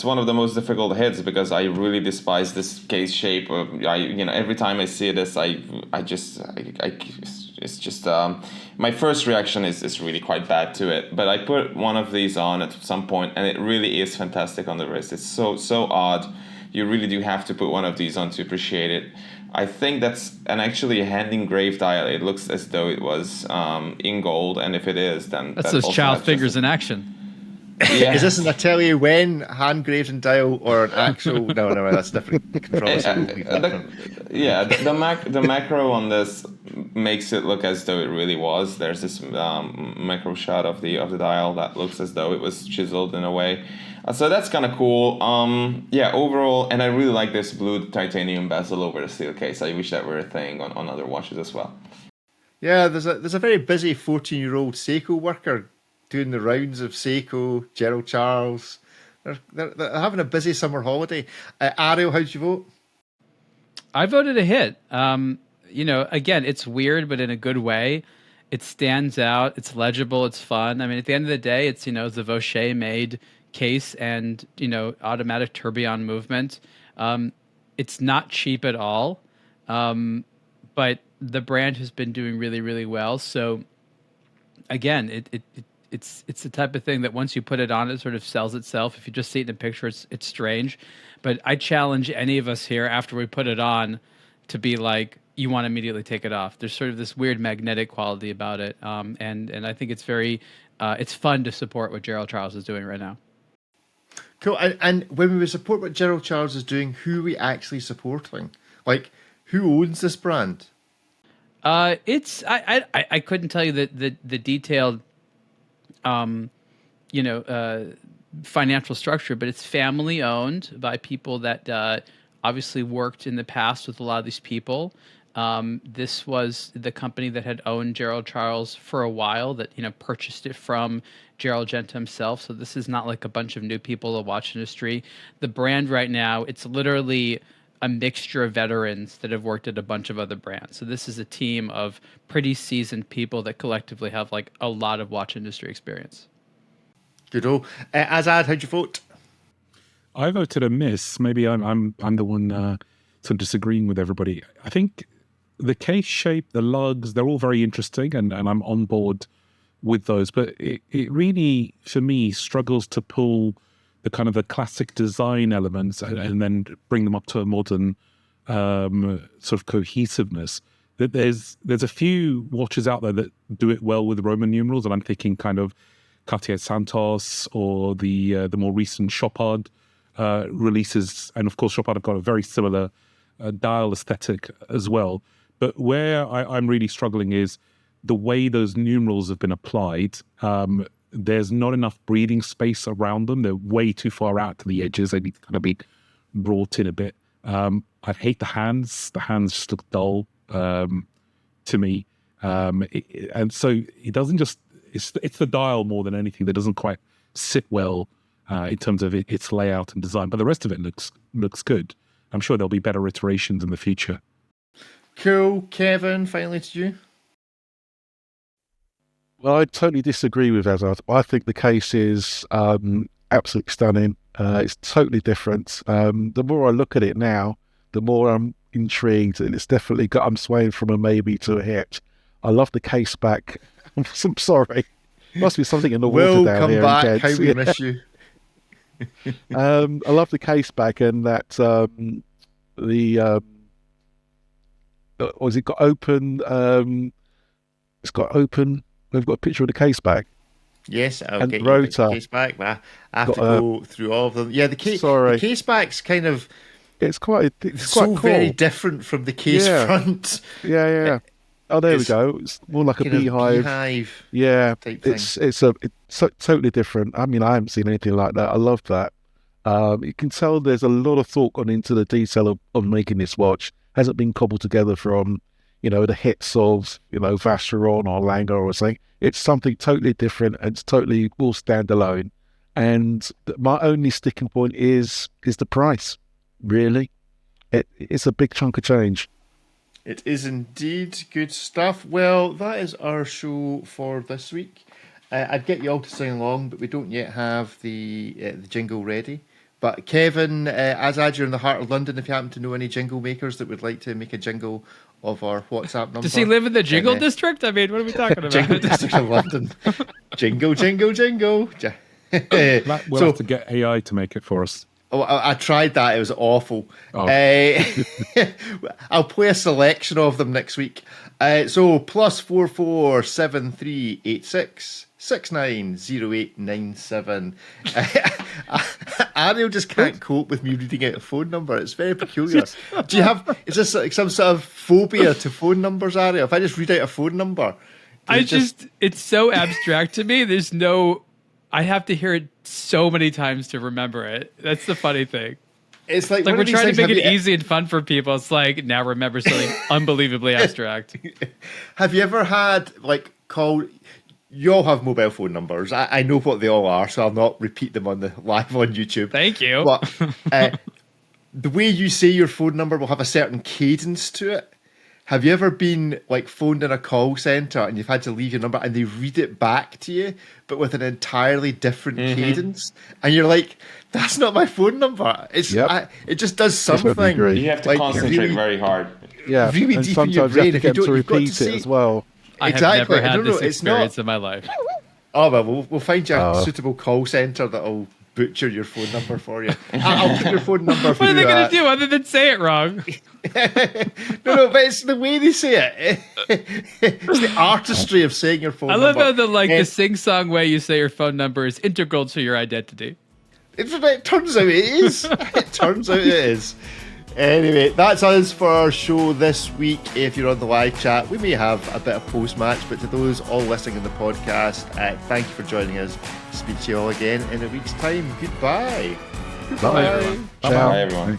one of the most difficult hits because I really despise this case shape. Every time I see this, it's just my first reaction is really quite bad to it. But I put one of these on at some point, and it really is fantastic on the wrist. It's so odd. You really do have to put one of these on to appreciate it. I think that's actually a hand engraved dial. It looks as though it was in gold, and if it is, then that's those child fingers in action. Yeah. Is this an Atelier When hand engraved in dial or an actual? No, that's different. The macro on this makes it look as though it really was. There's this macro shot of the dial that looks as though it was chiseled in a way. So that's kind of cool. Overall, and I really like this blue titanium bezel over the steel case. I wish that were a thing on other watches as well. Yeah, there's a very busy 14-year-old Seiko worker doing the rounds of Seiko, Gerald Charles. They're having a busy summer holiday. Ariel, how'd you vote? I voted a hit. Again, it's weird, but in a good way. It stands out. It's legible. It's fun. I mean, at the end of the day, it's the Bucherer made case and automatic tourbillon movement. It's not cheap at all, but the brand has been doing really, really well. So again, it's the type of thing that once you put it on, it sort of sells itself. If you just see it in a picture, it's strange. But I challenge any of us here after we put it on to be like, you want to immediately take it off. There's sort of this weird magnetic quality about it, and I think it's very it's fun to support what Gerald Charles is doing right now. Cool. And when we support what Gerald Charles is doing, who are we actually supporting? Like, who owns this brand? I couldn't tell you the detailed financial structure, but it's family owned by people that obviously worked in the past with a lot of these people. This was the company that had owned Gerald Charles for a while that, purchased it from Gerald Genta himself. So this is not like a bunch of new people in the watch industry. The brand right now, it's literally a mixture of veterans that have worked at a bunch of other brands. So this is a team of pretty seasoned people that collectively have like a lot of watch industry experience. Good. Azad, how'd you vote? I voted a miss. Maybe I'm the one sort of disagreeing with everybody. I think the case shape, the lugs, they're all very interesting, and I'm on board with those. But it really, for me, struggles to pull the kind of the classic design elements and then bring them up to a modern sort of cohesiveness. That there's a few watches out there that do it well with Roman numerals, and I'm thinking kind of Cartier Santos or the more recent Chopard releases, and of course Chopard have got a very similar dial aesthetic as well. But where I'm really struggling is the way those numerals have been applied. There's not enough breathing space around them. They're way too far out to the edges. They need to kind of be brought in a bit. I hate the hands. The hands just look dull to me. And so it doesn't just, it's the dial more than anything that doesn't quite sit well in terms of its layout and design. But the rest of it looks good. I'm sure there'll be better iterations in the future. Cool. Kevin, finally to you. Well, I totally disagree with Azad. I think the case is absolutely stunning. It's totally different. The more I look at it now, the more I'm intrigued, and it's definitely I'm swaying from a maybe to a hit. I love the case back. I'm sorry. Must be something in the water down here. We'll come back. How we miss you. I love the case back and that was it got open? It's got open. We've got a picture of the case back. Yes, I'll And get rotor. you the case back. I have to go through all of them. Yeah, the case back's kind of it's quite so cool. very different from the case front. Yeah. Oh, there we go. It's more like a beehive. Yeah, it's totally different. I mean, I haven't seen anything like that. I love that. You can tell there's a lot of thought gone into the detail of making this watch. Hasn't been cobbled together from, the hits of, Vacheron or Lange or something. It's something totally different and it's totally will stand alone. And my only sticking point is the price. Really, it's a big chunk of change. It is indeed good stuff. Well, that is our show for this week. I'd get you all to sing along, but we don't yet have the jingle ready. But Kevin, Azad, you're in the heart of London. If you happen to know any jingle makers that would like to make a jingle of our WhatsApp number. Does he live in the jingle district? I mean, what are we talking about? Jingle district of London. Jingle, jingle, jingle. We'll have to get AI to make it for us. Oh, I tried that. It was awful. Oh. I'll play a selection of them next week. So +44 7386 690897. Ariel just can't cope with me reading out a phone number. It's very peculiar. Do you have? Is this like some sort of phobia to phone numbers, Ariel? If I just read out a phone number, it's so abstract to me. There's no. I have to hear it so many times to remember it. That's the funny thing. It's like we're trying to make it easy and fun for people. It's like, now remember something unbelievably abstract. Have you ever had called? You all have mobile phone numbers. I know what they all are, so I'll not repeat them on the live on YouTube. Thank you. But the way you say your phone number will have a certain cadence to it. Have you ever been phoned in a call center and you've had to leave your number and they read it back to you, but with an entirely different cadence? And you're like, that's not my phone number. It's it just does something. You have to concentrate very hard. Yeah, really and deep in your sometimes brain. you have to get to repeat it as well. I Exactly. have never had this It's experience not. in my life. Oh, well, we'll find you a suitable call centre that'll butcher your phone number for you. I'll put your phone number for you. What are they going to do other than say it wrong? No, but it's the way they say it. It's the artistry of saying your phone number. I love how the sing-song way you say your phone number is integral to your identity. It turns out it is. It turns out it is. Anyway, that's us for our show this week. If you're on the live chat, we may have a bit of post-match, but to those all listening in the podcast, thank you for joining us. Speak to you all again in a week's time. Goodbye. Bye. Bye, everyone.